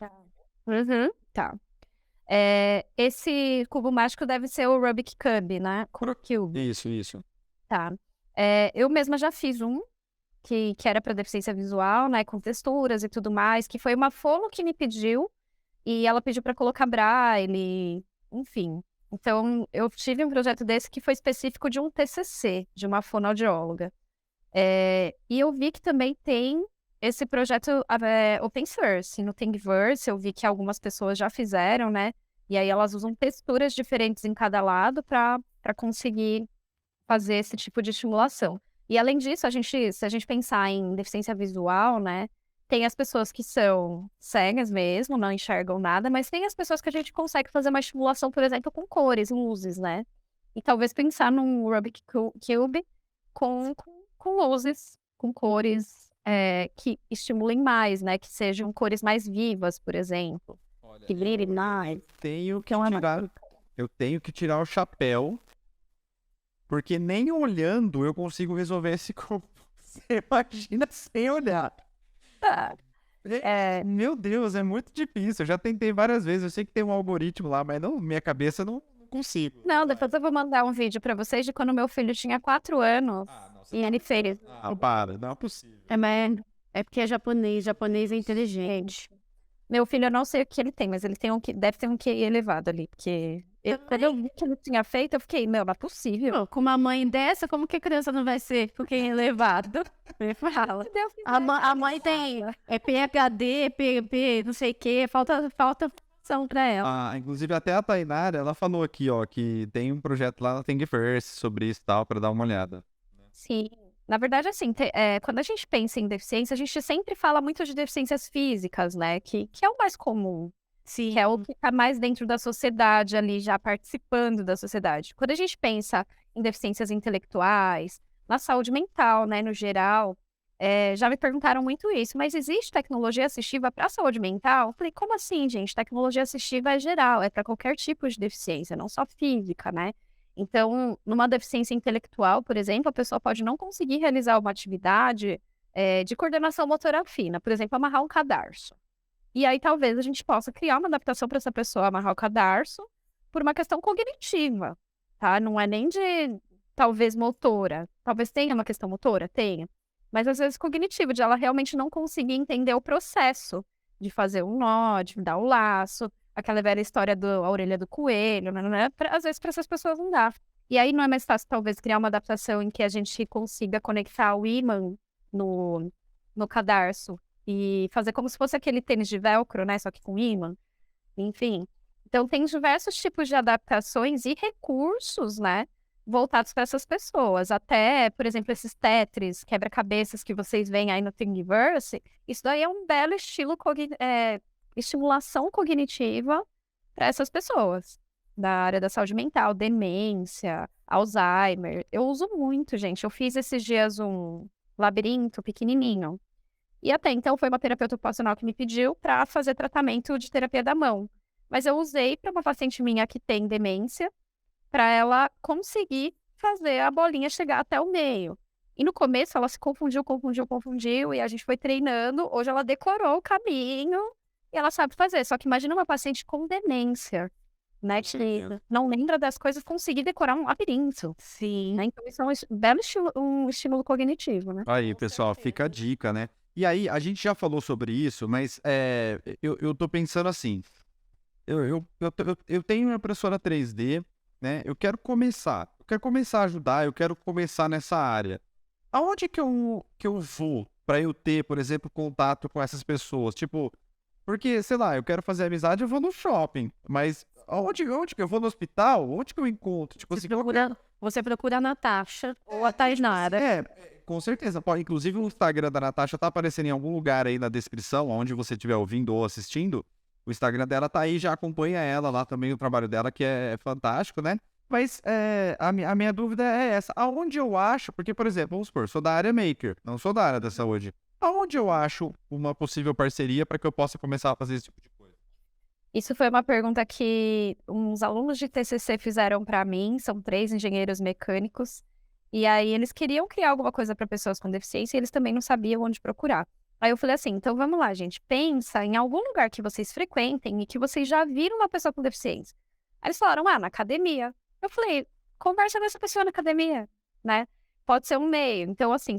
Tá. Esse cubo mágico deve ser o Rubik Cube, né? Cube. Isso. Tá. Eu mesma já fiz um que era para deficiência visual, né? Com texturas e tudo mais, que foi uma fono que me pediu, e ela pediu para colocar braille, enfim. Então, eu tive um projeto desse que foi específico de um TCC, de uma fonoaudióloga. E eu vi que também tem esse projeto open source. No Thingiverse, eu vi que algumas pessoas já fizeram, né? E aí elas usam texturas diferentes em cada lado para conseguir fazer esse tipo de estimulação. E além disso, se a gente pensar em deficiência visual, né? Tem as pessoas que são cegas mesmo, não enxergam nada, mas tem as pessoas que a gente consegue fazer uma estimulação, por exemplo, com cores, luzes, né? E talvez pensar num Rubik Cube com luzes, com cores que estimulem mais, né? Que sejam cores mais vivas, por exemplo. Olha, Que brilhem mais. Eu tenho que tirar o chapéu, porque nem olhando eu consigo resolver esse cubo. Você imagina sem olhar. Meu Deus, é muito difícil. Eu já tentei várias vezes. Eu sei que tem um algoritmo lá, mas minha cabeça não consigo. Não, depois eu vou mandar um vídeo pra vocês de quando meu filho tinha 4 anos. E ele fez. Para, não é possível. É porque é japonês é inteligente. Meu filho, eu não sei o que ele tem, mas ele tem deve ter um QI elevado ali. Porque quando eu vi que ele tinha feito, eu fiquei, meu, não é possível. Pô, com uma mãe dessa, como que a criança não vai ser com quem é elevado? Me fala. A mãe tem PhD, PP, não sei o quê, falta função pra ela. Inclusive até a Tainara, ela falou aqui, ó, que tem um projeto lá na Thingiverse sobre isso e tal, pra dar uma olhada. Sim. Na verdade, assim, quando a gente pensa em deficiência, a gente sempre fala muito de deficiências físicas, né? Que é o mais comum. Sim. Que é o que está mais dentro da sociedade ali, já participando da sociedade. Quando a gente pensa em deficiências intelectuais, na saúde mental, né, no geral, já me perguntaram muito isso, mas existe tecnologia assistiva para a saúde mental? Eu falei, como assim, gente? Tecnologia assistiva é geral, é para qualquer tipo de deficiência, não só física, né? Então, numa deficiência intelectual, por exemplo, a pessoa pode não conseguir realizar uma atividade de coordenação motora fina, por exemplo, amarrar um cadarço. E aí, talvez, a gente possa criar uma adaptação para essa pessoa amarrar o cadarço por uma questão cognitiva, tá? Não é nem de, talvez, motora. Talvez tenha uma questão motora, tenha. Mas, às vezes, cognitiva, de ela realmente não conseguir entender o processo de fazer um nó, de dar o laço, aquela velha história da orelha do coelho, né? Às vezes, para essas pessoas não dá. E aí, não é mais fácil, talvez, criar uma adaptação em que a gente consiga conectar o ímã no cadarço e fazer como se fosse aquele tênis de velcro, né? Só que com ímã. Enfim. Então, tem diversos tipos de adaptações e recursos, né? Voltados para essas pessoas. Até, por exemplo, esses Tetris, quebra-cabeças que vocês veem aí no Thingiverse, isso daí é um belo estilo estimulação cognitiva para essas pessoas. Da área da saúde mental, demência, Alzheimer. Eu uso muito, gente. Eu fiz esses dias um labirinto pequenininho. E até então foi uma terapeuta ocupacional que me pediu para fazer tratamento de terapia da mão. Mas eu usei para uma paciente minha que tem demência, para ela conseguir fazer a bolinha chegar até o meio. E no começo ela se confundiu, e a gente foi treinando. Hoje ela decorou o caminho e ela sabe fazer. Só que imagina uma paciente com demência, né? Que não lembra das coisas, conseguir decorar um labirinto. Sim. Né? Então isso é um belo estímulo cognitivo, né? Aí, pessoal, fica a dica, né? E aí, a gente já falou sobre isso, mas eu tô pensando assim, eu tenho uma impressora 3D, né? Eu quero começar a ajudar, eu quero começar nessa área. Aonde que eu vou para eu ter, por exemplo, contato com essas pessoas? Tipo, porque, sei lá, eu quero fazer amizade, eu vou no shopping, mas onde que eu vou no hospital? Onde que eu encontro? Tipo, Você procura a Natasha ou a Tainara. Com certeza. Inclusive, o Instagram da Natasha tá aparecendo em algum lugar aí na descrição, onde você estiver ouvindo ou assistindo. O Instagram dela tá aí, já acompanha ela lá também, o trabalho dela, que é fantástico, né? Mas a minha dúvida é essa. Aonde eu acho, porque, por exemplo, vamos supor, sou da área maker, não sou da área da saúde. Aonde eu acho uma possível parceria para que eu possa começar a fazer esse tipo de coisa? Isso foi uma pergunta que uns alunos de TCC fizeram para mim, são 3 engenheiros mecânicos. E aí eles queriam criar alguma coisa para pessoas com deficiência e eles também não sabiam onde procurar. Aí eu falei assim, então vamos lá, gente, pensa em algum lugar que vocês frequentem e que vocês já viram uma pessoa com deficiência. Aí eles falaram, na academia. Eu falei, conversa com essa pessoa na academia, né? Pode ser um meio. Então, assim,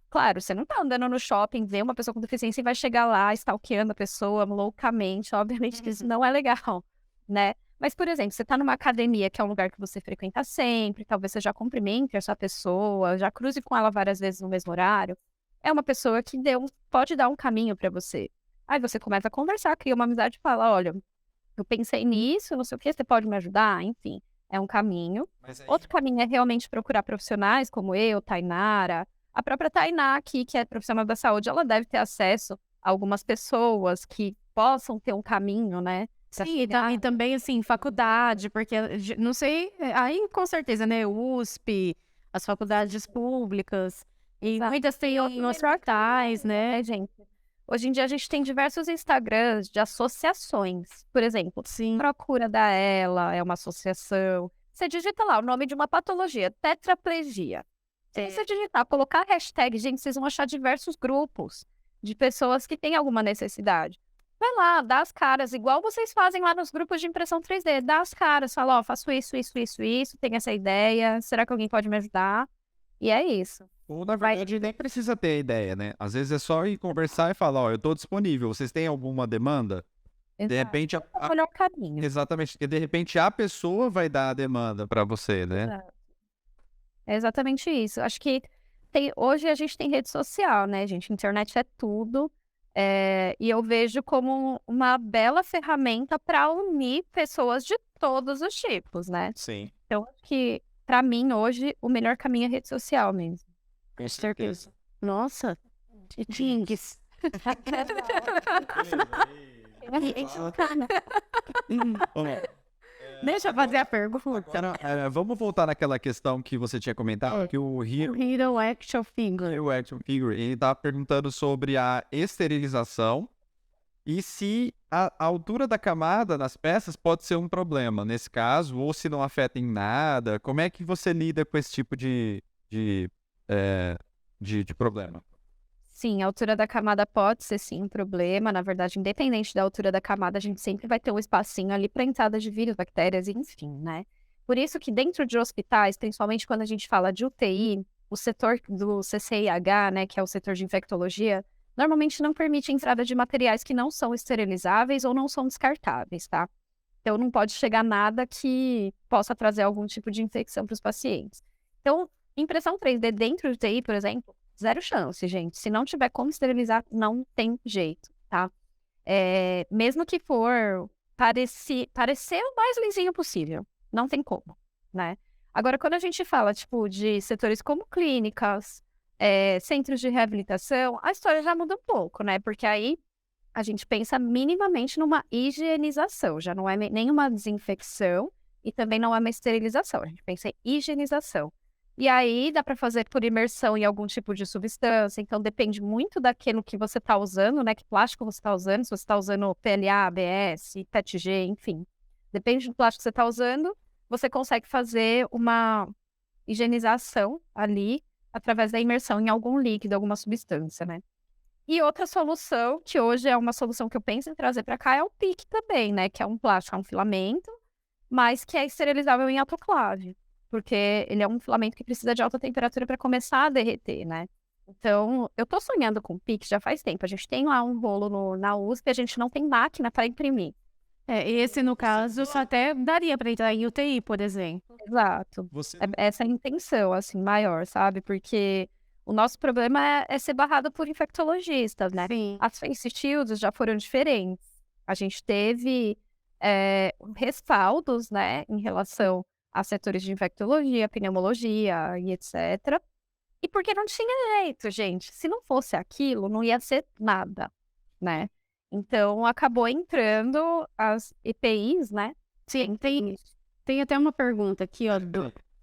claro, você não tá andando no shopping, vê uma pessoa com deficiência e vai chegar lá stalkeando a pessoa loucamente. Obviamente que isso não é legal, né? Mas, por exemplo, você tá numa academia, que é um lugar que você frequenta sempre, talvez você já cumprimente essa pessoa, já cruze com ela várias vezes no mesmo horário. É uma pessoa que pode dar um caminho para você. Aí você começa a conversar, cria uma amizade e fala, olha, eu pensei nisso, não sei o que, você pode me ajudar? Enfim, é um caminho. Outro caminho é realmente procurar profissionais como eu, Tainara. A própria Tainá aqui, que é profissional da saúde, ela deve ter acesso a algumas pessoas que possam ter um caminho, né? Sim, e também, assim, faculdade, porque, não sei, aí com certeza, né, USP, as faculdades públicas, e muitas têm hospitais, né, gente? Hoje em dia a gente tem diversos Instagrams de associações, por exemplo. Sim. Procura da Ela, é uma associação. Você digita lá o nome de uma patologia, tetraplegia. Se você digitar, colocar a hashtag, gente, vocês vão achar diversos grupos de pessoas que têm alguma necessidade. vai lá, dá as caras, igual vocês fazem lá nos grupos de impressão 3D, dá as caras, fala, ó, faço isso, tenho essa ideia, será que alguém pode me ajudar? E é isso. Ou, na verdade, nem precisa ter a ideia, né? Às vezes é só ir conversar e falar, ó, eu tô disponível, vocês têm alguma demanda? De Exato. repente, É o melhor caminho. exatamente, porque de repente a pessoa vai dar a demanda pra você, né? Exato. É exatamente isso. Acho que hoje a gente tem rede social, né, gente? Internet é tudo. E eu vejo como uma bela ferramenta para unir pessoas de todos os tipos, né? Sim. Então, acho que, para mim, hoje, o melhor caminho é rede social mesmo. Com certeza. Nossa, Jinx. Deixa eu fazer a pergunta. Agora, vamos voltar naquela questão que você tinha comentado, que o O Hero Action Figure. o Action Figure, ele tava perguntando sobre a esterilização e se a altura da camada nas peças pode ser um problema nesse caso, ou se não afeta em nada. Como é que você lida com esse tipo de problema? Sim, a altura da camada pode ser sim um problema. Na verdade, independente da altura da camada, a gente sempre vai ter um espacinho ali para entrada de vírus, bactérias, enfim, né? Por isso que dentro de hospitais, principalmente quando a gente fala de UTI, o setor do CCIH, né, que é o setor de infectologia, normalmente não permite a entrada de materiais que não são esterilizáveis ou não são descartáveis, tá? Então não pode chegar nada que possa trazer algum tipo de infecção para os pacientes. Então, impressão 3D dentro do UTI, por exemplo, zero chance, gente. Se não tiver como esterilizar, não tem jeito, tá? Mesmo que for parecer o mais lisinho possível, não tem como, né? Agora, quando a gente fala, tipo, de setores como clínicas, centros de reabilitação, a história já muda um pouco, né? Porque aí a gente pensa minimamente numa higienização, já não é nenhuma desinfecção e também não é uma esterilização, a gente pensa em higienização. E aí dá para fazer por imersão em algum tipo de substância, então depende muito daquilo que você está usando, né? Que plástico você está usando, se você está usando PLA, ABS, PETG, enfim. Depende do plástico que você está usando, você consegue fazer uma higienização ali através da imersão em algum líquido, alguma substância, né? E outra solução, que hoje é uma solução que eu penso em trazer para cá, é o PIC também, né? Que é um plástico, é um filamento, mas que é esterilizável em autoclave. Porque ele é um filamento que precisa de alta temperatura para começar a derreter, né? Então, eu tô sonhando com PIC já faz tempo. A gente tem lá um rolo na USP, a gente não tem máquina para imprimir. Esse, no caso, até daria para entrar em UTI, por exemplo. Exato. Essa é a intenção, assim, maior, sabe? Porque o nosso problema é ser barrado por infectologistas, né? Sim. As face shields já foram diferentes. A gente teve respaldos, né, em relação a setores de infectologia, pneumologia e etc. E porque não tinha jeito, gente. Se não fosse aquilo, não ia ser nada, né? Então, acabou entrando as EPIs, né? Sim, tem até uma pergunta aqui, ó.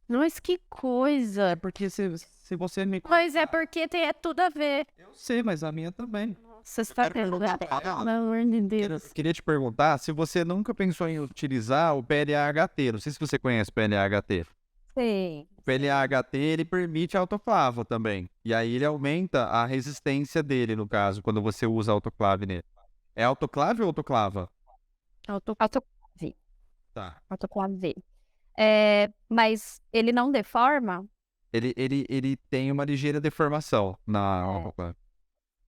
Mas que coisa! Porque se você me... Mas é porque tem tudo a ver. Eu sei, mas a minha também. Você está tendo... Pelo amor de Deus. Queria te perguntar se você nunca pensou em utilizar o PLA-HT. Não sei se você conhece o PLA-HT. Sim. O PLA-HT, ele permite autoclave também. E aí ele aumenta a resistência dele, no caso, quando você usa autoclave nele. É autoclave ou autoclava? Autoclave. Tá. Autoclave. Mas ele não deforma? Ele tem uma ligeira deformação na autoclave.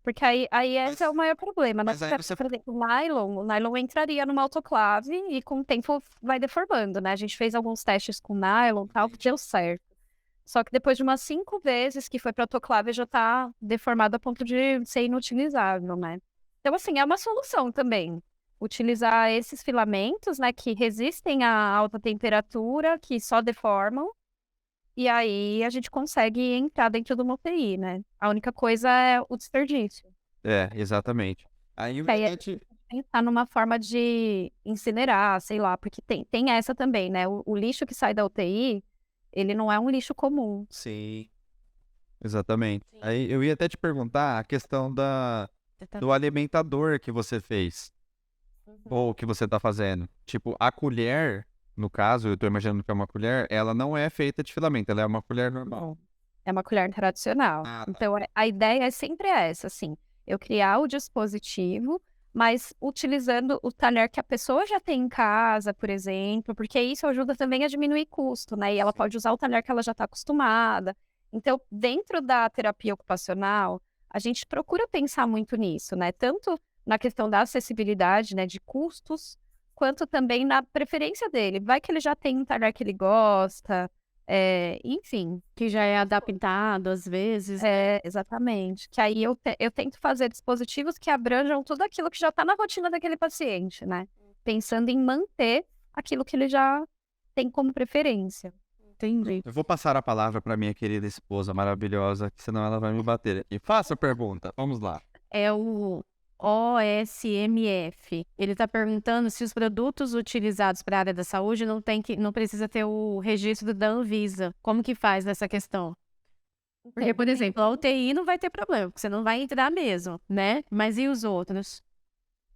Porque aí esse é o maior problema, né? Mas aí você... Por exemplo, o nylon entraria numa autoclave e com o tempo vai deformando, né? A gente fez alguns testes com nylon e tal, que deu certo. Só que depois de umas 5 vezes que foi para autoclave já tá deformado a ponto de ser inutilizável, né? Então, assim, é uma solução também. Utilizar esses filamentos, né, que resistem à alta temperatura, que só deformam, e aí a gente consegue entrar dentro do UTI, né? A única coisa é o desperdício. Exatamente. Aí a gente pensar numa forma de incinerar, sei lá, porque tem essa também, né? O lixo que sai da UTI, ele não é um lixo comum. Sim. Exatamente. Sim. Aí eu ia até te perguntar a questão do alimentador que você fez. Ou que você tá fazendo. Tipo, a colher, no caso, eu tô imaginando que é uma colher, ela não é feita de filamento, ela é uma colher normal. É uma colher tradicional. Tá. Então, a ideia é sempre essa, assim. Eu criar o dispositivo, mas utilizando o talher que a pessoa já tem em casa, por exemplo, porque isso ajuda também a diminuir custo, né? E ela pode usar o talher que ela já está acostumada. Então, dentro da terapia ocupacional, a gente procura pensar muito nisso, né? Tanto na questão da acessibilidade, né, de custos, quanto também na preferência dele. Vai que ele já tem um talher que ele gosta, enfim. Que já é adaptado às vezes. Exatamente. Que aí eu tento fazer dispositivos que abranjam tudo aquilo que já está na rotina daquele paciente, né? Pensando em manter aquilo que ele já tem como preferência. Entendi. Eu vou passar a palavra para minha querida esposa maravilhosa, que senão ela vai me bater aqui. Faça a pergunta, vamos lá. É o OSMF. Ele está perguntando se os produtos utilizados para a área da saúde não precisa ter o registro da Anvisa. Como que faz nessa questão? Porque, por exemplo, a UTI não vai ter problema, porque você não vai entrar mesmo, né? Mas e os outros?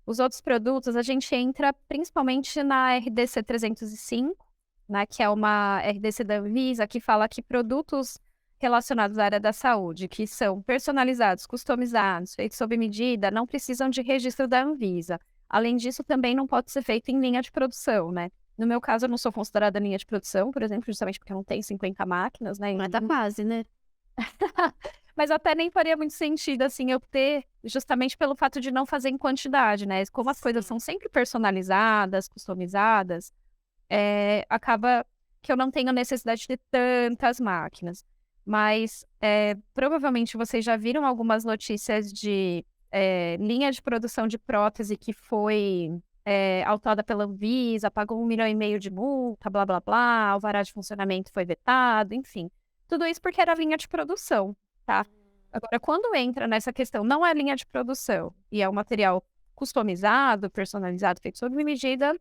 Os outros produtos, a gente entra principalmente na RDC 305, né, que é uma RDC da Anvisa, que fala que produtos relacionados à área da saúde, que são personalizados, customizados, feitos sob medida, não precisam de registro da Anvisa. Além disso, também não pode ser feito em linha de produção, né? No meu caso, eu não sou considerada linha de produção, por exemplo, justamente porque eu não tenho 50 máquinas, né? Mas tá quase, né? Mas até nem faria muito sentido, assim, eu ter, justamente pelo fato de não fazer em quantidade, né? Como as coisas são sempre personalizadas, customizadas, acaba que eu não tenho necessidade de ter tantas máquinas. Mas provavelmente vocês já viram algumas notícias de linha de produção de prótese que foi autuada pela Anvisa, pagou 1,5 milhão de multa, blá, blá, blá, alvará de funcionamento foi vetado, enfim. Tudo isso porque era linha de produção, tá? Agora, quando entra nessa questão, não é linha de produção e é um material customizado, personalizado, feito sob medida,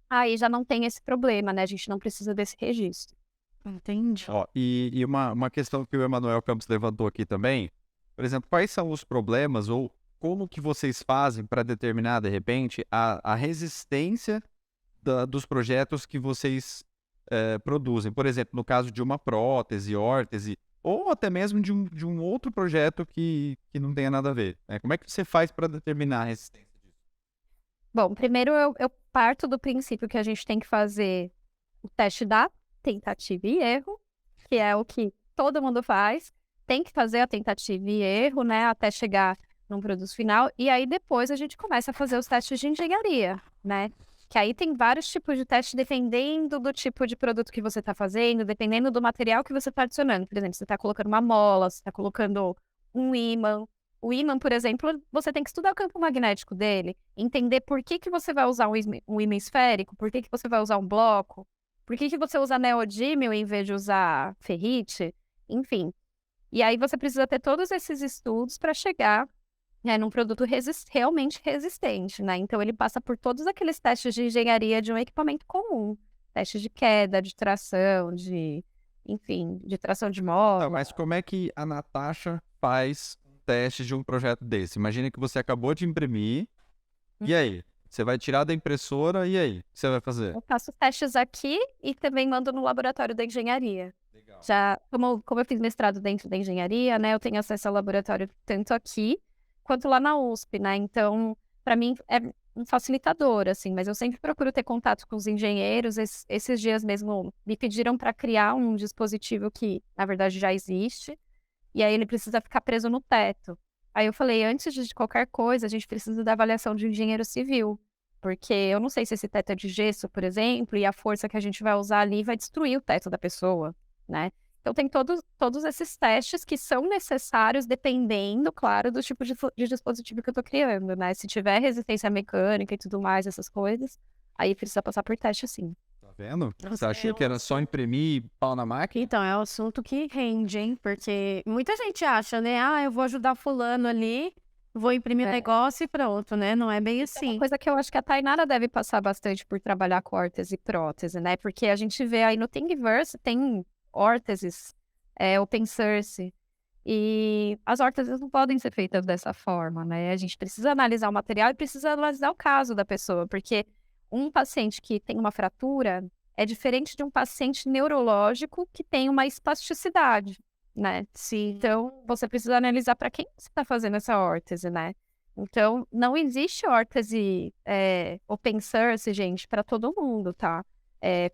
aí já não tem esse problema, né? A gente não precisa desse registro. Entendi. Ó, e uma questão que o Emanuel Campos levantou aqui também, por exemplo, quais são os problemas ou como que vocês fazem para determinar, de repente, a resistência dos projetos que vocês produzem? Por exemplo, no caso de uma prótese, órtese, ou até mesmo de um outro projeto que não tenha nada a ver, né? Como é que você faz para determinar a resistência disso? Bom, primeiro eu parto do princípio que a gente tem que fazer o teste da tentativa e erro, que é o que todo mundo faz. Tem que fazer a tentativa e erro, né, até chegar num produto final. E aí depois a gente começa a fazer os testes de engenharia, né? Que aí tem vários tipos de teste dependendo do tipo de produto que você está fazendo, dependendo do material que você está adicionando. Por exemplo, você está colocando uma mola, você está colocando um ímã. O ímã, por exemplo, você tem que estudar o campo magnético dele, entender por que você vai usar um ímã esférico, por que você vai usar um bloco, por que você usa neodímio em vez de usar ferrite, enfim. E aí você precisa ter todos esses estudos para chegar num produto realmente resistente, né? Então ele passa por todos aqueles testes de engenharia de um equipamento comum. Testes de queda, de tração, enfim, de tração de mola. Mas como é que a Natasha faz um teste de um projeto desse? Imagina que você acabou de imprimir, e aí? Você vai tirar da impressora, e aí? O que você vai fazer? Eu faço testes aqui e também mando no laboratório da engenharia. Legal. Já, como eu fiz mestrado dentro da engenharia, né, eu tenho acesso ao laboratório tanto aqui quanto lá na USP, né? Então, para mim é um facilitador, assim, mas eu sempre procuro ter contato com os engenheiros. Esses dias mesmo me pediram para criar um dispositivo que, na verdade, já existe, e aí ele precisa ficar preso no teto. Aí eu falei, antes de qualquer coisa, a gente precisa da avaliação de um engenheiro civil, porque eu não sei se esse teto é de gesso, por exemplo, e a força que a gente vai usar ali vai destruir o teto da pessoa, né? Então tem todos esses testes que são necessários, dependendo, claro, do tipo de dispositivo que eu estou criando, né? Se tiver resistência mecânica e tudo mais, essas coisas, aí precisa passar por teste, sim. Tá vendo? Nossa, Você achou que era só imprimir e pau na máquina? Então, é um assunto que rende, hein? Porque muita gente acha, né? Ah, eu vou ajudar fulano ali, vou imprimir negócio e pronto, né? Não é bem assim. Uma coisa que eu acho que a Tainara deve passar bastante por trabalhar com órtese e prótese, né? Porque a gente vê aí no Thingiverse, tem órteses, open source, e as órteses não podem ser feitas dessa forma, né? A gente precisa analisar o material e precisa analisar o caso da pessoa, porque um paciente que tem uma fratura é diferente de um paciente neurológico que tem uma espasticidade, né? Sim. Então, você precisa analisar para quem você está fazendo essa órtese, né? Então, não existe órtese open source, gente, para todo mundo, tá?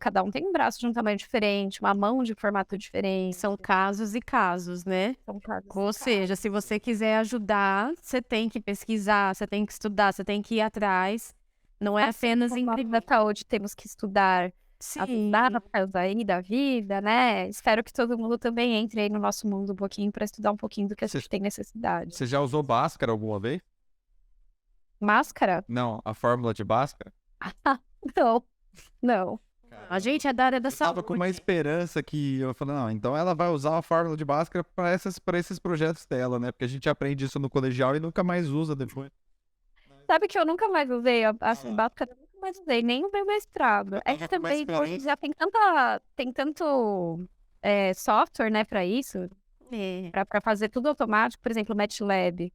Cada um tem um braço de um tamanho diferente, uma mão de formato diferente. São casos e casos, né? São casos e Ou casos. seja, se você quiser ajudar, você tem que pesquisar, você tem que estudar, você tem que ir atrás. Não é apenas Como imprimir. da saúde, temos que estudar Sim. nada por causa aí da vida, né? Espero que todo mundo também entre aí no nosso mundo um pouquinho para estudar um pouquinho do que a gente tem necessidade. Você já usou Bhaskara alguma vez? Máscara? Não, a fórmula de Bhaskara? Não, não. A gente é da área da Eu tava com uma saúde. esperança que eu falei, não, então ela vai usar a fórmula de Bhaskara para esses projetos dela, né? Porque a gente aprende isso no colegial e nunca mais usa depois. Sabe que eu nunca mais usei a máscara? Eu nunca mais usei, nem no meu mestrado. É que tava com uma também hoje esperança. já tem tanto software, né, para isso, É. para fazer tudo automático. Por exemplo, o MATLAB,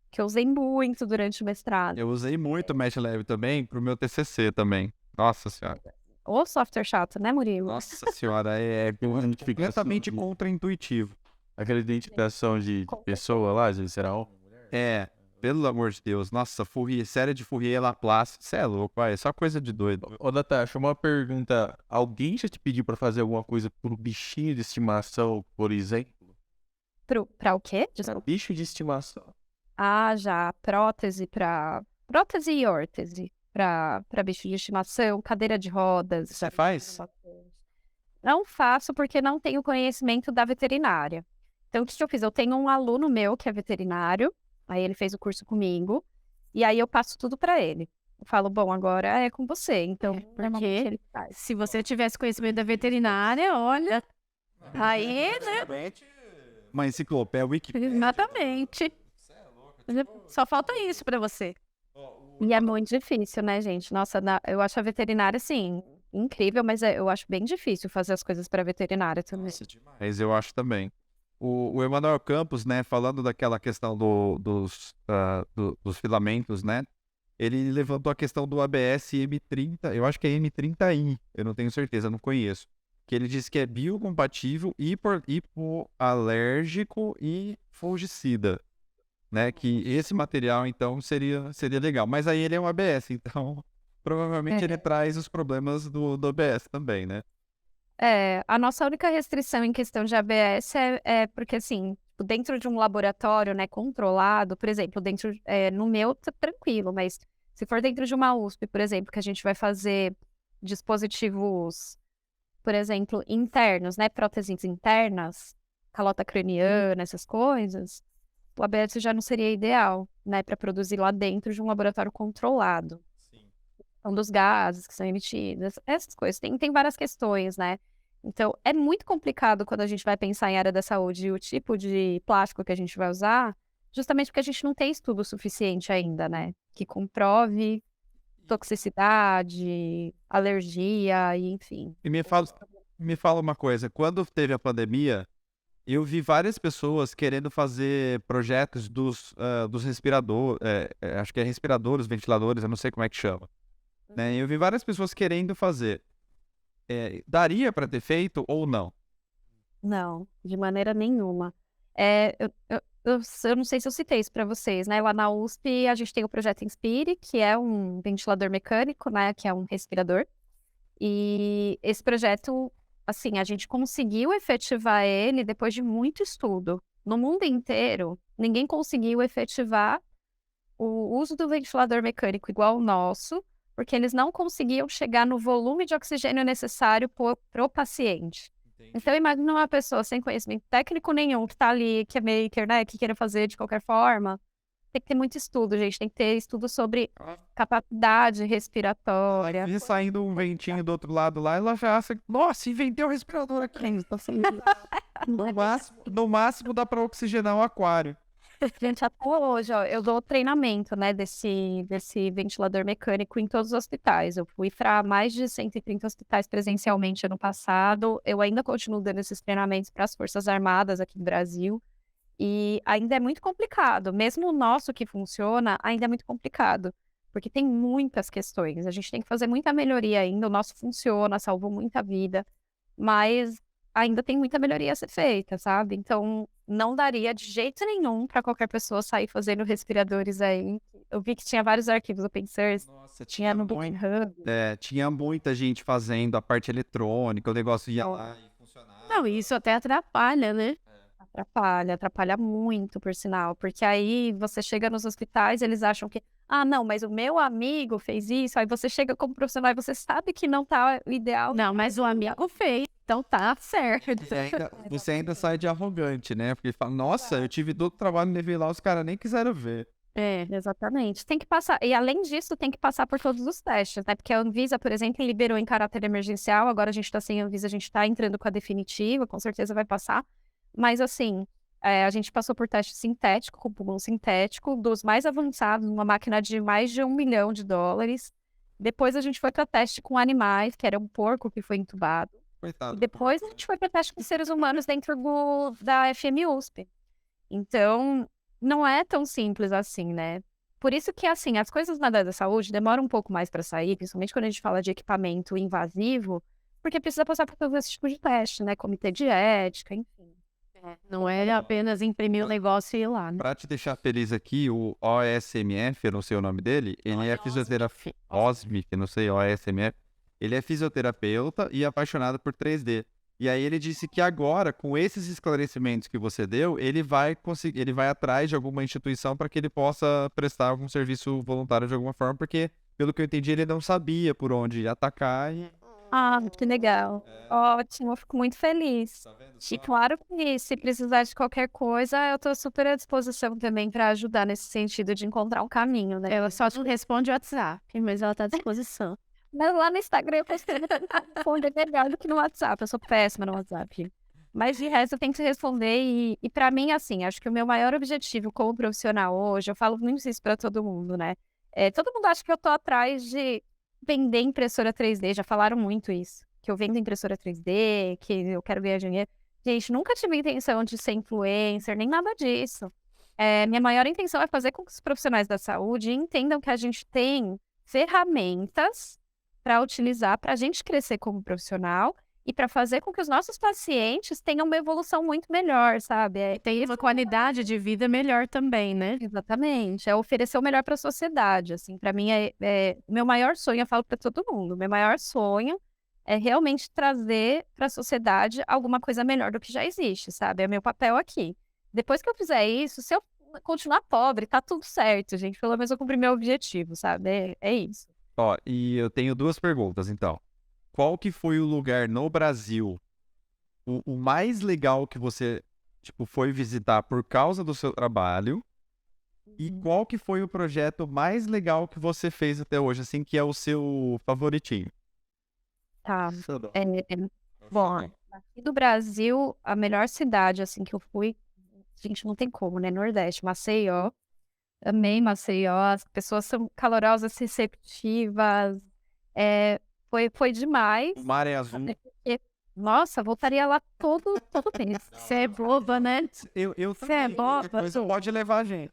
que eu usei muito durante o mestrado. Eu usei muito o MATLAB também pro meu TCC também. Nossa senhora. Ô software chato, né, Murilo? Nossa senhora, é completamente contraintuitivo. Aquela identificação de pessoa lá, gente, será um? É, pelo amor de Deus. Nossa, série de Fourier-Laplace. Você é louco, vai. É só coisa de doido. Ô, Natasha, uma pergunta. Alguém já te pediu pra fazer alguma coisa pro bichinho de estimação, por exemplo? Pra o quê? Desculpa. Bicho de estimação. Ah, já. Prótese e órtese. Pra bicho de estimação, cadeira de rodas. Você faz? Não faço porque não tenho conhecimento da veterinária. Então, o que eu fiz? Eu tenho um aluno meu que é veterinário, aí ele fez o curso comigo, e aí eu passo tudo pra ele. Eu falo, bom, agora é com você. Então, normalmente ele faz. Se você tivesse conhecimento da veterinária, olha. Aí, né? Uma enciclopédia, Wikipedia. Exatamente. Só falta isso pra você. E é muito difícil, né, gente? Nossa, eu acho a veterinária, assim, incrível, mas eu acho bem difícil fazer as coisas pra veterinária também. Mas eu acho também. O Emanuel Campos, né, falando daquela questão dos filamentos, né? Ele levantou a questão do ABS M30, eu acho que é M30i, eu não tenho certeza, não conheço. Que ele disse que é biocompatível, hipoalérgico e fungicida. Né? Que esse material, então, seria legal. Mas aí ele é um ABS, então provavelmente ele traz os problemas do ABS também, né? A nossa única restrição em questão de ABS é porque, assim, dentro de um laboratório, né, controlado, por exemplo, no meu tá tranquilo, mas se for dentro de uma USP, por exemplo, que a gente vai fazer dispositivos, por exemplo, internos, né, próteses internas, calota craniana, essas coisas, o ABS já não seria ideal, né, para produzir lá dentro de um laboratório controlado. Sim. Então, dos gases que são emitidos, essas coisas. Tem várias questões, né? Então, é muito complicado quando a gente vai pensar em área da saúde e o tipo de plástico que a gente vai usar, justamente porque a gente não tem estudo suficiente ainda, né? Que comprove toxicidade, alergia e enfim. E me fala uma coisa, quando teve a pandemia, eu vi várias pessoas querendo fazer projetos dos respiradores, acho que é respiradores, ventiladores, eu não sei como é que chama. Né? Eu vi várias pessoas querendo fazer. Daria para ter feito ou não? Não, de maneira nenhuma. Eu não sei se eu citei isso para vocês, né? Lá na USP a gente tem o projeto Inspire, que é um ventilador mecânico, né? Que é um respirador. E esse projeto, assim, a gente conseguiu efetivar ele depois de muito estudo. No mundo inteiro, ninguém conseguiu efetivar o uso do ventilador mecânico igual o nosso, porque eles não conseguiam chegar no volume de oxigênio necessário para o paciente. Entendi. Então, imagina uma pessoa sem conhecimento técnico nenhum, que está ali, que é maker, né, que queira fazer de qualquer forma. Tem que ter muito estudo, gente. Tem que ter estudo sobre capacidade respiratória. E saindo um ventinho do outro lado lá, ela já acha, nossa, inventei o respirador aqui. No máximo dá para oxigenar o aquário. Gente, até hoje, ó, eu dou treinamento, né, desse ventilador mecânico em todos os hospitais. Eu fui para mais de 130 hospitais presencialmente ano passado. Eu ainda continuo dando esses treinamentos para as Forças Armadas aqui no Brasil. E ainda é muito complicado. Mesmo o nosso que funciona, ainda é muito complicado. Porque tem muitas questões. A gente tem que fazer muita melhoria ainda. O nosso funciona, salvou muita vida. Mas ainda tem muita melhoria a ser feita, sabe? Então, não daria de jeito nenhum para qualquer pessoa sair fazendo respiradores aí. Eu vi que tinha vários arquivos open source, Nossa, tinha no GitHub. tinha muita gente fazendo a parte eletrônica, o negócio ia lá e funcionava. Não, isso até atrapalha, né? Atrapalha muito, por sinal, porque aí você chega nos hospitais, eles acham que, não, mas o meu amigo fez isso, aí você chega como profissional e você sabe que não tá o ideal. Não, mas o amigo fez, então tá certo. Você ainda sai de arrogante, né? Porque fala, nossa, eu tive todo o trabalho, levei lá, os caras nem quiseram ver. Exatamente. Tem que passar, e além disso, tem que passar por todos os testes, né? Porque a Anvisa, por exemplo, liberou em caráter emergencial, agora a gente tá sem Anvisa, a gente tá entrando com a definitiva, com certeza vai passar. Mas assim, a gente passou por teste sintético, com pulmão sintético, dos mais avançados, uma máquina de mais de $1 milhão. Depois a gente foi para teste com animais, que era um porco que foi entubado. Coitado. E depois a gente foi para teste com seres humanos dentro da FMUSP. Então, não é tão simples assim, né? Por isso que, assim, as coisas na área da saúde demoram um pouco mais para sair, principalmente quando a gente fala de equipamento invasivo, porque precisa passar por todo esse tipo de teste, né? Comitê de ética, enfim. Não é apenas imprimir o negócio e ir lá, né? Pra te deixar feliz aqui, o OSMF, eu não sei o nome dele, ele é fisioterapeuta. OSMF, eu não sei, OSMF. Ele é fisioterapeuta e apaixonado por 3D. E aí ele disse que agora, com esses esclarecimentos que você deu, ele vai atrás de alguma instituição para que ele possa prestar algum serviço voluntário de alguma forma, porque, pelo que eu entendi, ele não sabia por onde atacar e... Que legal. Ótimo, eu fico muito feliz. E claro que se precisar de qualquer coisa, eu tô super à disposição também para ajudar nesse sentido de encontrar um caminho, né? Ela só te responde o WhatsApp, mas ela tá à disposição. Mas lá no Instagram eu costumo responder melhor do que no WhatsApp. Eu sou péssima no WhatsApp. Mas de resto eu tenho que responder e para mim, assim, acho que o meu maior objetivo como profissional hoje, eu falo muito isso para todo mundo, né? Todo mundo acha que eu tô atrás de vender impressora 3D, já falaram muito isso. Que eu vendo impressora 3D, que eu quero ganhar dinheiro. Gente, nunca tive intenção de ser influencer, nem nada disso. Minha maior intenção é fazer com que os profissionais da saúde entendam que a gente tem ferramentas para utilizar para a gente crescer como profissional e para fazer com que os nossos pacientes tenham uma evolução muito melhor, sabe? Tem uma qualidade de vida melhor também, né? Exatamente, é oferecer o melhor para a sociedade, assim, para mim meu maior sonho, eu falo para todo mundo, meu maior sonho é realmente trazer para a sociedade alguma coisa melhor do que já existe, sabe? É meu papel aqui. Depois que eu fizer isso, se eu continuar pobre, tá tudo certo, gente, pelo menos eu cumpri meu objetivo, sabe? É isso. Ó, e eu tenho duas perguntas, então. Qual que foi o lugar no Brasil, o mais legal que você, tipo, foi visitar por causa do seu trabalho? E qual que foi o projeto mais legal que você fez até hoje, assim, que é o seu favoritinho? Tá. Bom, aqui do Brasil, a melhor cidade, assim, que eu fui, gente, não tem como, né? Nordeste, Maceió. Amei Maceió, as pessoas são calorosas, receptivas, foi demais. O mar é azul. Nossa, voltaria lá todo mês. Você é boba, né? Eu Você é também, boba, qualquer coisa pode levar a gente.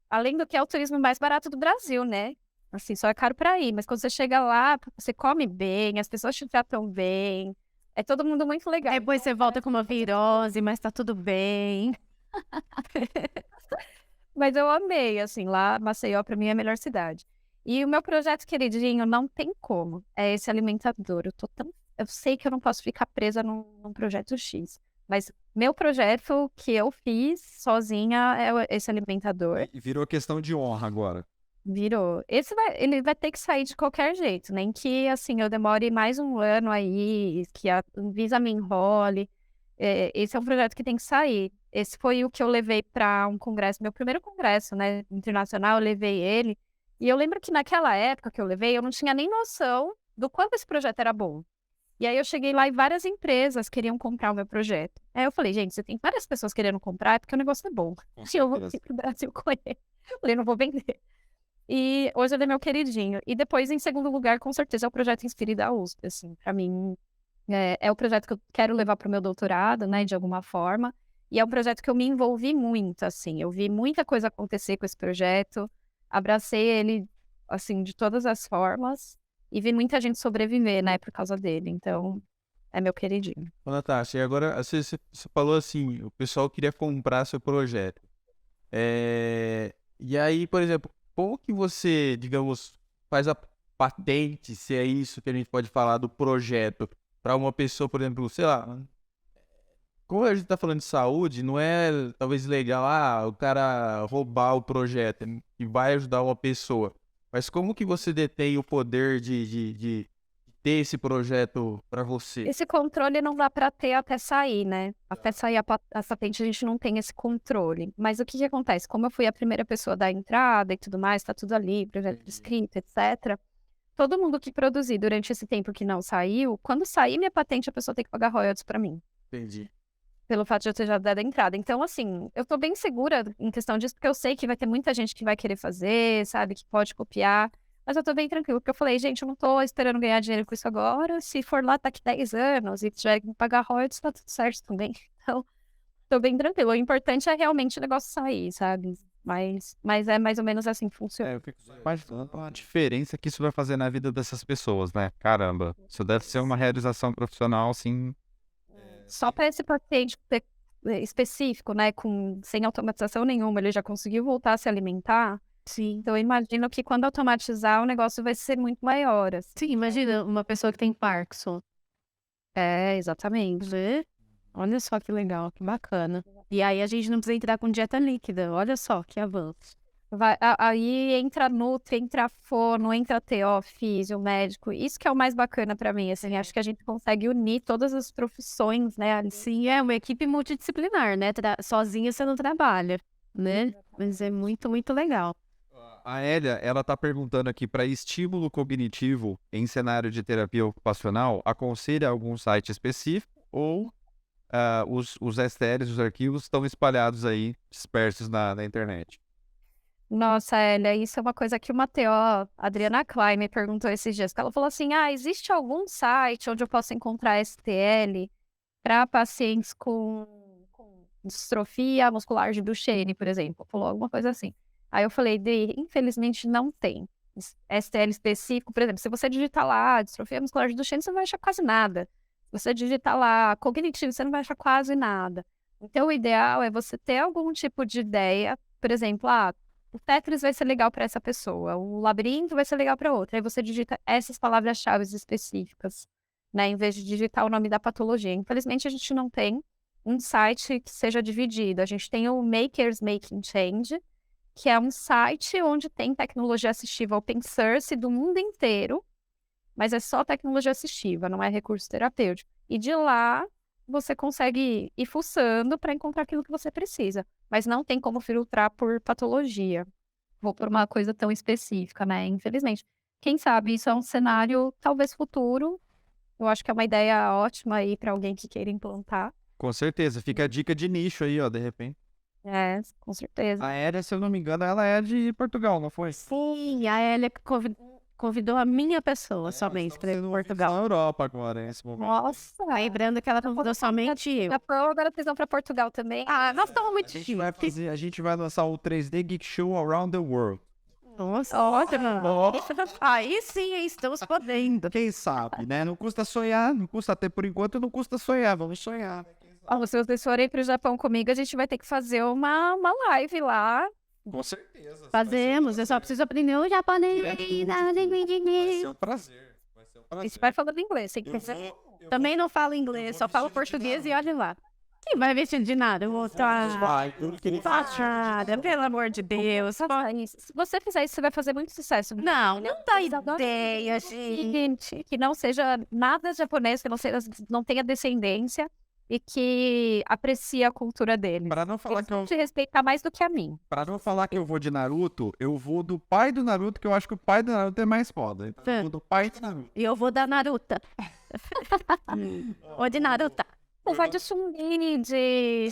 Além do que é o turismo mais barato do Brasil, né? Assim, só é caro pra ir, mas quando você chega lá, você come bem, as pessoas te tratam bem, é todo mundo muito legal. Depois você volta com uma virose, mas tá tudo bem. Mas eu amei, assim, lá Maceió pra mim é a melhor cidade. E o meu projeto queridinho não tem como, é esse alimentador. Eu sei que eu não posso ficar presa num projeto X, mas meu projeto que eu fiz sozinha é esse alimentador. E virou questão de honra agora. Virou. Ele vai ter que sair de qualquer jeito, nem que, assim, eu demore mais um ano aí, que a Anvisa me enrole. Esse é um projeto que tem que sair. Esse foi o que eu levei para um congresso, meu primeiro congresso, né, internacional, eu levei ele. E eu lembro que naquela época que eu levei, eu não tinha nem noção do quanto esse projeto era bom. E aí eu cheguei lá e várias empresas queriam comprar o meu projeto. Aí eu falei, gente, você tem várias pessoas querendo comprar, é porque o negócio é bom. E eu vou ir pro Brasil com ele. Eu falei, não vou vender. E hoje ele é meu queridinho. E depois, em segundo lugar, com certeza, é o projeto Inspire da USP, assim. Pra mim, é o projeto que eu quero levar pro meu doutorado, né, de alguma forma. E é um projeto que eu me envolvi muito, assim. Eu vi muita coisa acontecer com esse projeto. Abracei ele, assim, de todas as formas. E vi muita gente sobreviver, né, por causa dele. Então, é meu queridinho. Ô, Natasha, e agora você falou assim, o pessoal queria comprar seu projeto. E aí, por exemplo, como que você, digamos, faz a patente, se é isso que a gente pode falar do projeto, para uma pessoa, por exemplo, sei lá, como a gente tá falando de saúde, não é talvez legal, o cara roubar o projeto e vai ajudar uma pessoa. Mas como que você detém o poder de ter esse projeto para você? Esse controle não dá para ter até sair, né? Até sair a patente, a gente não tem esse controle. Mas o que que acontece? Como eu fui a primeira pessoa da entrada e tudo mais, tá tudo ali, projeto escrito, etc. Todo mundo que produzir durante esse tempo que não saiu, quando sair minha patente, a pessoa tem que pagar royalties para mim. Entendi. Pelo fato de eu ter já dado a entrada. Então, assim, eu tô bem segura em questão disso, porque eu sei que vai ter muita gente que vai querer fazer, sabe, que pode copiar. Mas eu tô bem tranquila, porque eu falei, gente, eu não tô esperando ganhar dinheiro com isso agora. Se for lá daqui 10 anos e tiver que pagar royalties, tá tudo certo também. Então, tô bem tranquila. O importante é realmente o negócio sair, sabe? Mas é mais ou menos assim que funciona. Eu fico imaginando a diferença que isso vai fazer na vida dessas pessoas, né? Caramba, isso deve ser uma realização profissional, assim. Só para esse paciente específico, né, sem automatização nenhuma, ele já conseguiu voltar a se alimentar. Sim. Então, eu imagino que quando automatizar, o negócio vai ser muito maior. Assim. Sim, imagina uma pessoa que tem Parkinson. Exatamente. Vê? Olha só que legal, que bacana. E aí a gente não precisa entrar com dieta líquida. Olha só que avanço. Aí entra Nutri, entra fono, entra TO, físio, médico. Isso que é o mais bacana pra mim, assim. Acho que a gente consegue unir todas as profissões, né? Ali. Sim, é uma equipe multidisciplinar, né? Sozinha você não trabalha, né? Mas é muito, muito legal. A Hélia, ela tá perguntando aqui, para estímulo cognitivo em cenário de terapia ocupacional, aconselha algum site específico ou os STLs, os arquivos, estão espalhados aí, dispersos na internet? Nossa, Elia, isso é uma coisa que uma TO, Adriana Klein, me perguntou esses dias. Que ela falou assim, existe algum site onde eu posso encontrar STL para pacientes com distrofia muscular de Duchenne, por exemplo? Falou alguma coisa assim. Aí eu falei, infelizmente não tem. STL específico, por exemplo, se você digitar lá distrofia muscular de Duchenne, você não vai achar quase nada. Se você digitar lá cognitivo, você não vai achar quase nada. Então, o ideal é você ter algum tipo de ideia, por exemplo, o Tetris vai ser legal para essa pessoa, o labirinto vai ser legal para outra. Aí você digita essas palavras-chave específicas, né, em vez de digitar o nome da patologia. Infelizmente, a gente não tem um site que seja dividido. A gente tem o Makers Making Change, que é um site onde tem tecnologia assistiva open source do mundo inteiro, mas é só tecnologia assistiva, não é recurso terapêutico. E de lá, você consegue ir fuçando para encontrar aquilo que você precisa. Mas não tem como filtrar por patologia. Vou por uma coisa tão específica, né? Infelizmente. Quem sabe isso é um cenário, talvez futuro. Eu acho que é uma ideia ótima aí para alguém que queira implantar. Com certeza, fica a dica de nicho aí, ó, de repente. Com certeza. A Hélia, se eu não me engano, ela é de Portugal, não foi? Sim, a Elia convidou a minha pessoa somente para ir para Portugal. Na Europa agora, nesse momento. Nossa! Lembrando que ela convidou somente eu. Agora vocês vão para Portugal também. Nós estamos muito A gente vai lançar o 3D Geek Show Around the World. Nossa, ótimo. Aí sim, estamos podendo. Quem sabe, né? Não custa sonhar, não custa até por enquanto, não custa sonhar, vamos sonhar. Se vocês forem para o Japão comigo, a gente vai ter que fazer uma live lá. Com certeza. Fazemos, eu só preciso aprender o japonês. Vai ser um prazer. A gente vai falando inglês, tem que pensar. Também não falo inglês, só falo português e olha lá. Quem vai vestido de nada? Eu vou estar fachada, pelo amor de Deus. Se você fizer isso, você vai fazer muito sucesso. Não dá ideia, gente. Que não seja nada japonês, que não tenha descendência e que aprecie a cultura deles. Para não falar que eu te respeitar mais do que a mim. Para não falar que eu vou de Naruto, eu vou do pai do Naruto, que eu acho que o pai do Naruto é mais foda. Então eu vou do pai do Naruto. E eu vou da Naruta. Ou de Naruta. Você vai de Chun-Li, de...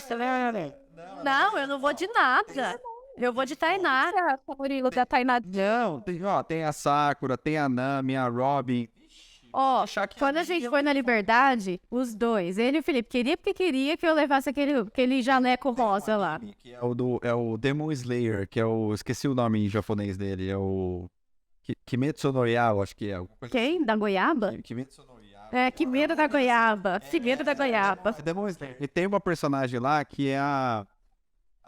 Não, eu não vou de nada. Eu vou de Tainara. O Murilo da Tainara. Não, tem a Sakura, tem a Nami, a Robin. Quando a gente foi na Liberdade, os dois, ele e o Felipe, queria que eu levasse aquele jaleco rosa lá. Que é o Demon Slayer, que é o... Esqueci o nome em japonês dele, é o... Kimetsu no Yaiba, acho que é. Quem? Da Goiaba? Kimetsu no Yaiba. É, que medo da goiaba. Que medo da goiaba. E tem uma personagem lá que é a...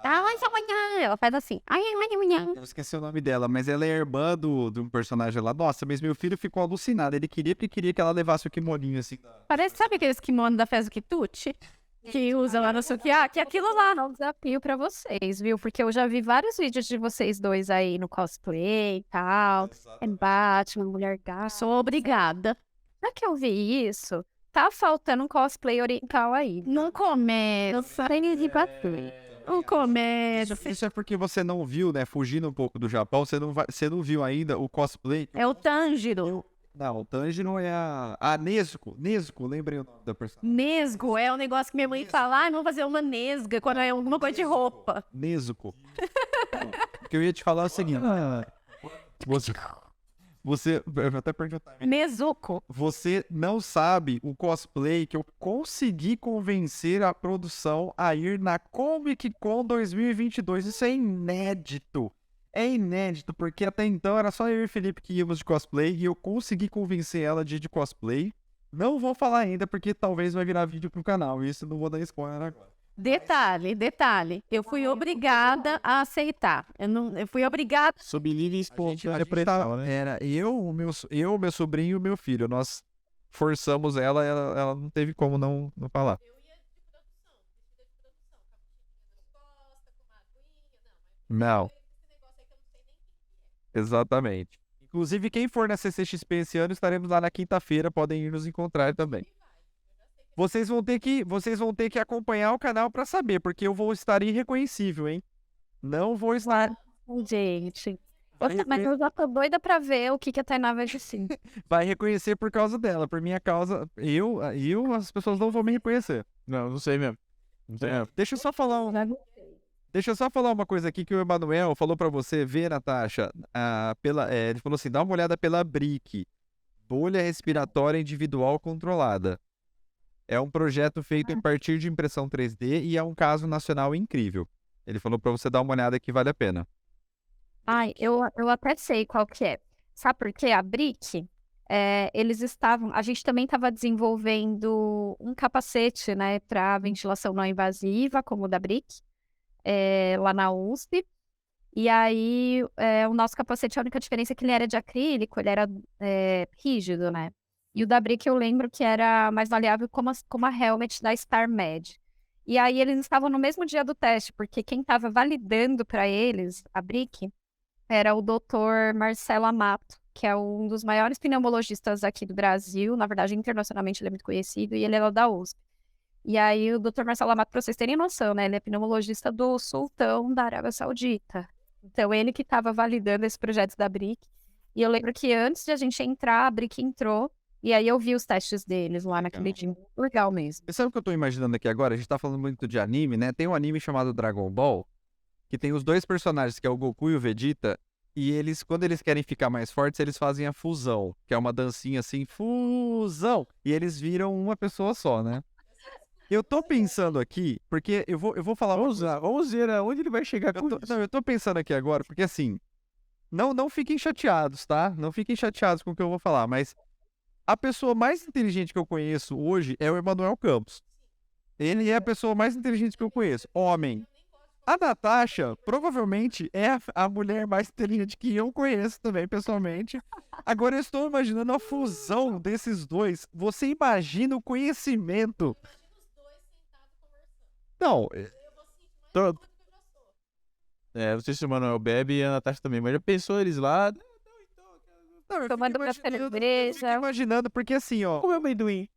Ai, amanhã. Ela faz assim. Ai, amanhã. Eu esqueci o nome dela, mas ela é irmã de um personagem lá. Nossa, mas meu filho ficou alucinado. Ele queria porque queria que ela levasse o kimoninho assim. Parece, sabe aqueles kimono da festa do quitute? Que usa lá no Sukiá? Que é aquilo lá. É um desafio pra vocês, viu? Porque eu já vi vários vídeos de vocês dois aí no cosplay e tal. É Batman, Mulher Gato. Sou obrigada. Já que eu vi isso, tá faltando um cosplay oriental aí. Não começa. Tem de Batman. Não começa. Isso é porque você não viu, né? Fugindo um pouco do Japão, você não viu ainda o cosplay. É o Tanjiro. Não, o Tanjiro é a Nezuko. Nezuko, lembrei o nome da personagem. Nesgo é um negócio que minha mãe fala. Ah, vamos fazer uma nesga quando é alguma coisa de roupa. Nezuko. O que eu ia te falar é o seguinte. Eu vou até perguntar. Nezuko. Você não sabe o cosplay que eu consegui convencer a produção a ir na Comic Con 2022. Isso é inédito. É inédito, porque até então era só eu e o Felipe que íamos de cosplay e eu consegui convencer ela de ir de cosplay. Não vou falar ainda, porque talvez vai virar vídeo pro canal. Isso eu não vou dar spoiler agora. Detalhe. Eu fui obrigada a aceitar. Eu fui obrigada. Sob livre e A espontânea gente pressão, né? era meu sobrinho e o meu filho. Nós forçamos ela não teve como não falar. Não. Exatamente. Inclusive, quem for na CCXP esse ano, estaremos lá na quinta-feira, podem ir nos encontrar também. Vocês vão ter que acompanhar o canal para saber, porque eu vou estar irreconhecível, hein? Não vou estar. Gente. Mas eu já tô doida pra ver o que a Tainá vai dizer. Vai reconhecer por causa dela, por minha causa. As pessoas não vão me reconhecer. Não sei mesmo. Não sei mesmo. Deixa eu só falar uma coisa aqui que o Emanuel falou pra você ver, Natasha. Ele falou assim: dá uma olhada pela BRIC, Bolha Respiratória Individual Controlada. É um projeto feito a partir de impressão 3D e é um caso nacional incrível. Ele falou pra você dar uma olhada que vale a pena. Ai, eu até sei qual que é. Sabe por quê? A BRIC, a gente também estava desenvolvendo um capacete, né, para ventilação não invasiva, como o da BRIC, lá na USP. E aí, o nosso capacete, a única diferença é que ele era de acrílico, ele era rígido, né? E o da BRIC eu lembro que era mais maleável como a helmet da StarMed. E aí eles estavam no mesmo dia do teste, porque quem estava validando para eles, a BRIC, era o Dr. Marcelo Amato, que é um dos maiores pneumologistas aqui do Brasil, na verdade internacionalmente ele é muito conhecido, e ele era da USP. E aí o Dr. Marcelo Amato, para vocês terem noção, né, ele é pneumologista do sultão da Arábia Saudita. Então ele que estava validando esse projeto da BRIC. E eu lembro que antes de a gente entrar, a BRIC entrou, e aí eu vi os testes deles lá naquele dia. Legal mesmo. Você sabe o que eu tô imaginando aqui agora? A gente tá falando muito de anime, né? Tem um anime chamado Dragon Ball, que tem os dois personagens, que é o Goku e o Vegeta, e eles, quando eles querem ficar mais fortes, eles fazem a fusão, que é uma dancinha assim, fusão, e eles viram uma pessoa só, né? Eu tô pensando aqui, porque eu vou falar... Vamos ver aonde ele vai chegar com isso. Não, eu tô pensando aqui agora, porque assim, não fiquem chateados, tá? Não fiquem chateados com o que eu vou falar, mas a pessoa mais inteligente que eu conheço hoje é o Emanuel Campos. Ele é a pessoa mais inteligente que eu conheço, homem. A Natasha provavelmente é a mulher mais inteligente que eu conheço também, pessoalmente. Agora eu estou imaginando a fusão desses dois. Você imagina o conhecimento. Não, Não sei se o Manuel bebe e a Natasha também, mas já pensou eles lá? não, eu Tomando fico café na imaginando, igreja. porque assim, ó, Como é amendoim?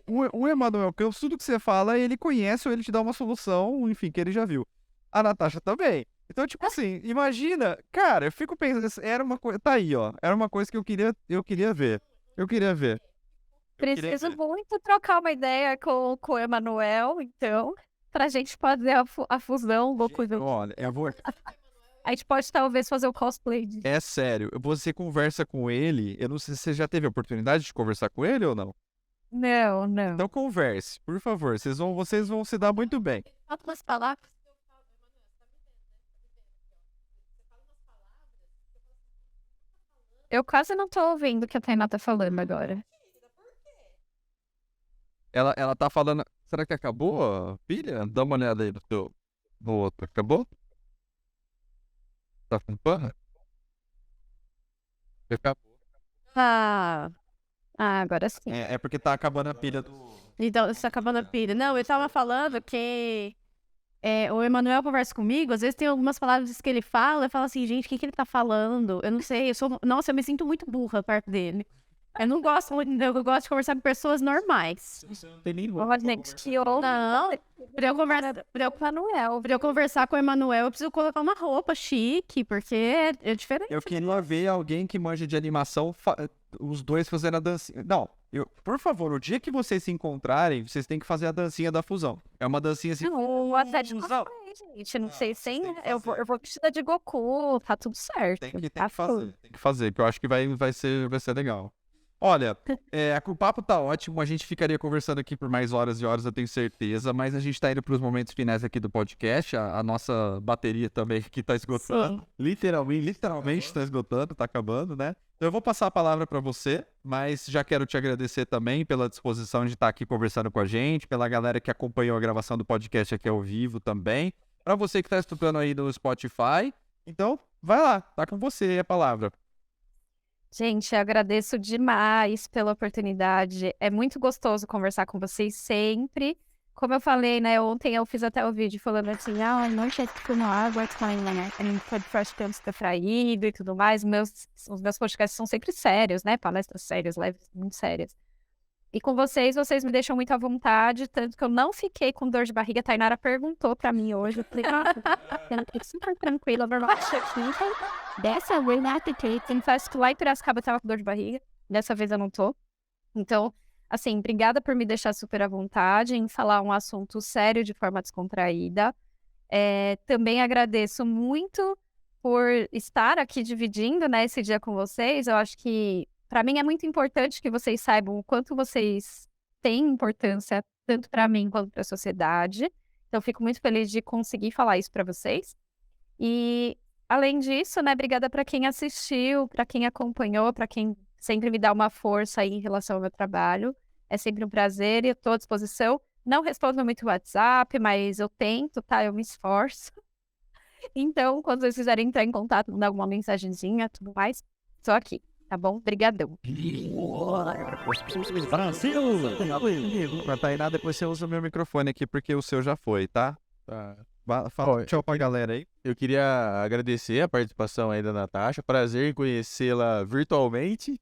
o Emanuel Campos, tudo que você fala, ele conhece ou ele te dá uma solução, enfim, que ele já viu. A Natasha também. Então, tipo assim, imagina, cara, eu fico pensando, era uma coisa, tá aí, ó, era uma coisa que eu queria ver. Eu queria ver. Preciso muito trocar uma ideia com o Emanuel, então, pra gente fazer a fusão. Olha, A gente pode talvez fazer o cosplay de... é sério, você conversa com ele, eu não sei se você já teve a oportunidade de conversar com ele ou não. Não. Então converse, por favor, vocês vão se dar muito bem. Falta umas palavras. Eu quase não tô ouvindo o que a Tainá tá falando agora. Ela tá falando... Será que acabou a pilha? Dá uma olhada aí no outro. Acabou? Tá com pano? Acabou. Agora sim. É porque tá acabando a pilha do... Então, você tá acabando a pilha. Não, eu tava falando que o Emanuel conversa comigo, às vezes tem algumas palavras que ele fala, eu falo assim, gente, o que ele tá falando? Eu não sei, nossa, eu me sinto muito burra perto dele. Eu não gosto muito, eu gosto de conversar com pessoas normais. Você não tem nem Ó, gente, que honra. Não, pra eu conversar com o Emanuel, eu preciso colocar uma roupa chique, porque é diferente. Eu queria ver alguém que manja de animação, os dois fazendo a dancinha. Não, por favor, o dia que vocês se encontrarem, vocês têm que fazer a dancinha da fusão. É uma dancinha assim. Não, até de cosplay, gente. Não sei sem. Eu vou vestida de Goku, tá tudo certo. Tem que Tá fazer. Tem que fazer, que eu acho que vai ser legal. Olha, o papo tá ótimo, a gente ficaria conversando aqui por mais horas e horas, eu tenho certeza, mas a gente tá indo pros momentos finais aqui do podcast, a nossa bateria também aqui tá esgotando. Sim. Literalmente tá esgotando, tá acabando, né? Então eu vou passar a palavra pra você, mas já quero te agradecer também pela disposição de estar aqui conversando com a gente, pela galera que acompanhou a gravação do podcast aqui ao vivo também, pra você que tá escutando aí no Spotify. Então, vai lá, tá com você a palavra. Gente, eu agradeço demais pela oportunidade. É muito gostoso conversar com vocês sempre. Como eu falei, né? Ontem eu fiz até o vídeo falando assim, não tinha que tomar água, pode descontraído e tudo mais. Os meus podcasts são sempre sérios, né? Palestras sérias, lives muito sérias. E com vocês me deixam muito à vontade, tanto que eu não fiquei com dor de barriga. A Tainara perguntou pra mim hoje, eu falei, eu fiquei super tranquila, normal, dessa vez, né, faz que lá em Piracicaba eu tava com dor de barriga, dessa vez eu não tô. Então, assim, obrigada por me deixar super à vontade em falar um assunto sério de forma descontraída. Também agradeço muito por estar aqui dividindo, né, esse dia com vocês. Eu acho que para mim é muito importante que vocês saibam o quanto vocês têm importância, tanto para mim quanto para a sociedade. Então, eu fico muito feliz de conseguir falar isso para vocês. E, além disso, né, obrigada para quem assistiu, para quem acompanhou, para quem sempre me dá uma força aí em relação ao meu trabalho. É sempre um prazer e eu estou à disposição. Não respondo muito o WhatsApp, mas eu tento, tá? Eu me esforço. Então, quando vocês quiserem entrar em contato, mandar alguma mensagenzinha, tudo mais, estou aqui. Tá bom? Obrigadão. Pra Tainá, depois você usa o meu microfone aqui, porque o seu já foi, tá? Fala tchau pra galera aí. Eu queria agradecer a participação aí da Natasha. Prazer em conhecê-la virtualmente.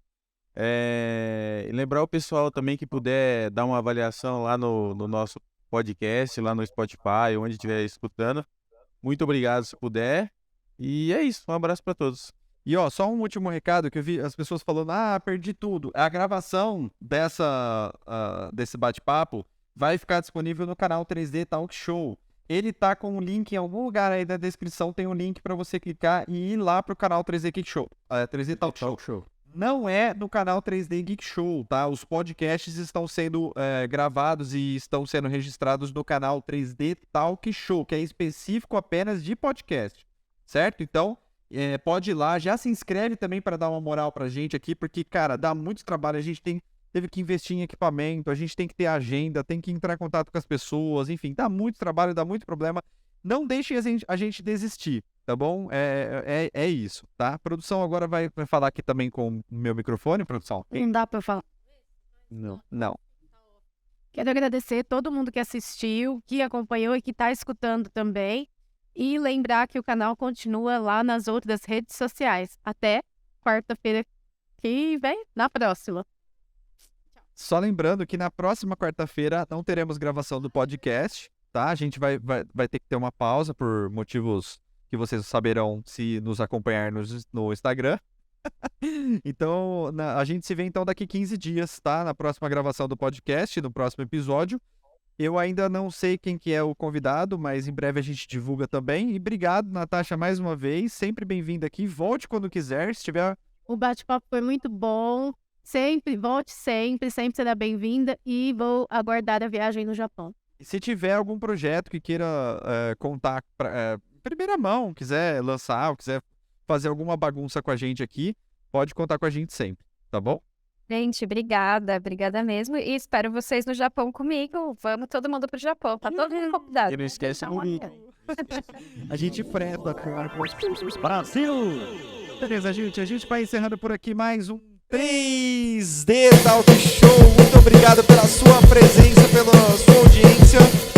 E lembrar o pessoal também que puder dar uma avaliação lá no nosso podcast, lá no Spotify, onde estiver escutando. Muito obrigado se puder. E é isso. Um abraço para todos. E ó, só um último recado que eu vi as pessoas falando, perdi tudo. A gravação desse bate-papo vai ficar disponível no canal 3D Talk Show. Ele tá com um link em algum lugar aí da descrição, tem um link para você clicar e ir lá pro canal 3D Geek Show. 3D Talk Show. Não é no canal 3D Geek Show, tá? Os podcasts estão sendo gravados e estão sendo registrados no canal 3D Talk Show, que é específico apenas de podcast, certo? Então, pode ir lá, já se inscreve também para dar uma moral pra gente aqui, porque, cara, dá muito trabalho, a gente teve que investir em equipamento, a gente tem que ter agenda, tem que entrar em contato com as pessoas, enfim, dá muito trabalho, dá muito problema. Não deixem a gente desistir, tá bom? É isso, tá? A produção agora vai falar aqui também com o meu microfone, produção. Não dá pra eu falar. Não. Quero agradecer todo mundo que assistiu, que acompanhou e que tá escutando também. E lembrar que o canal continua lá nas outras redes sociais. Até quarta-feira que vem, na próxima. Só lembrando que na próxima quarta-feira não teremos gravação do podcast, tá? A gente vai ter que ter uma pausa por motivos que vocês saberão se nos acompanhar no Instagram. Então, a gente se vê então daqui 15 dias, tá? Na próxima gravação do podcast, no próximo episódio. Eu ainda não sei quem que é o convidado, mas em breve a gente divulga também. E obrigado, Natasha, mais uma vez. Sempre bem-vinda aqui. Volte quando quiser, se tiver... O bate-papo foi muito bom. Volte sempre será bem-vinda. E vou aguardar a viagem no Japão. E se tiver algum projeto que queira contar primeira mão, quiser lançar, ou quiser fazer alguma bagunça com a gente aqui, pode contar com a gente sempre, tá bom? Gente, obrigada mesmo. E espero vocês no Japão comigo. Vamos todo mundo pro Japão, tá todo mundo convidado. E não esquece o vídeo. A gente freta, cara. Brasil! Beleza, gente. A gente vai encerrando por aqui mais um 3D Talk Show. Muito obrigado pela sua presença, pela sua audiência.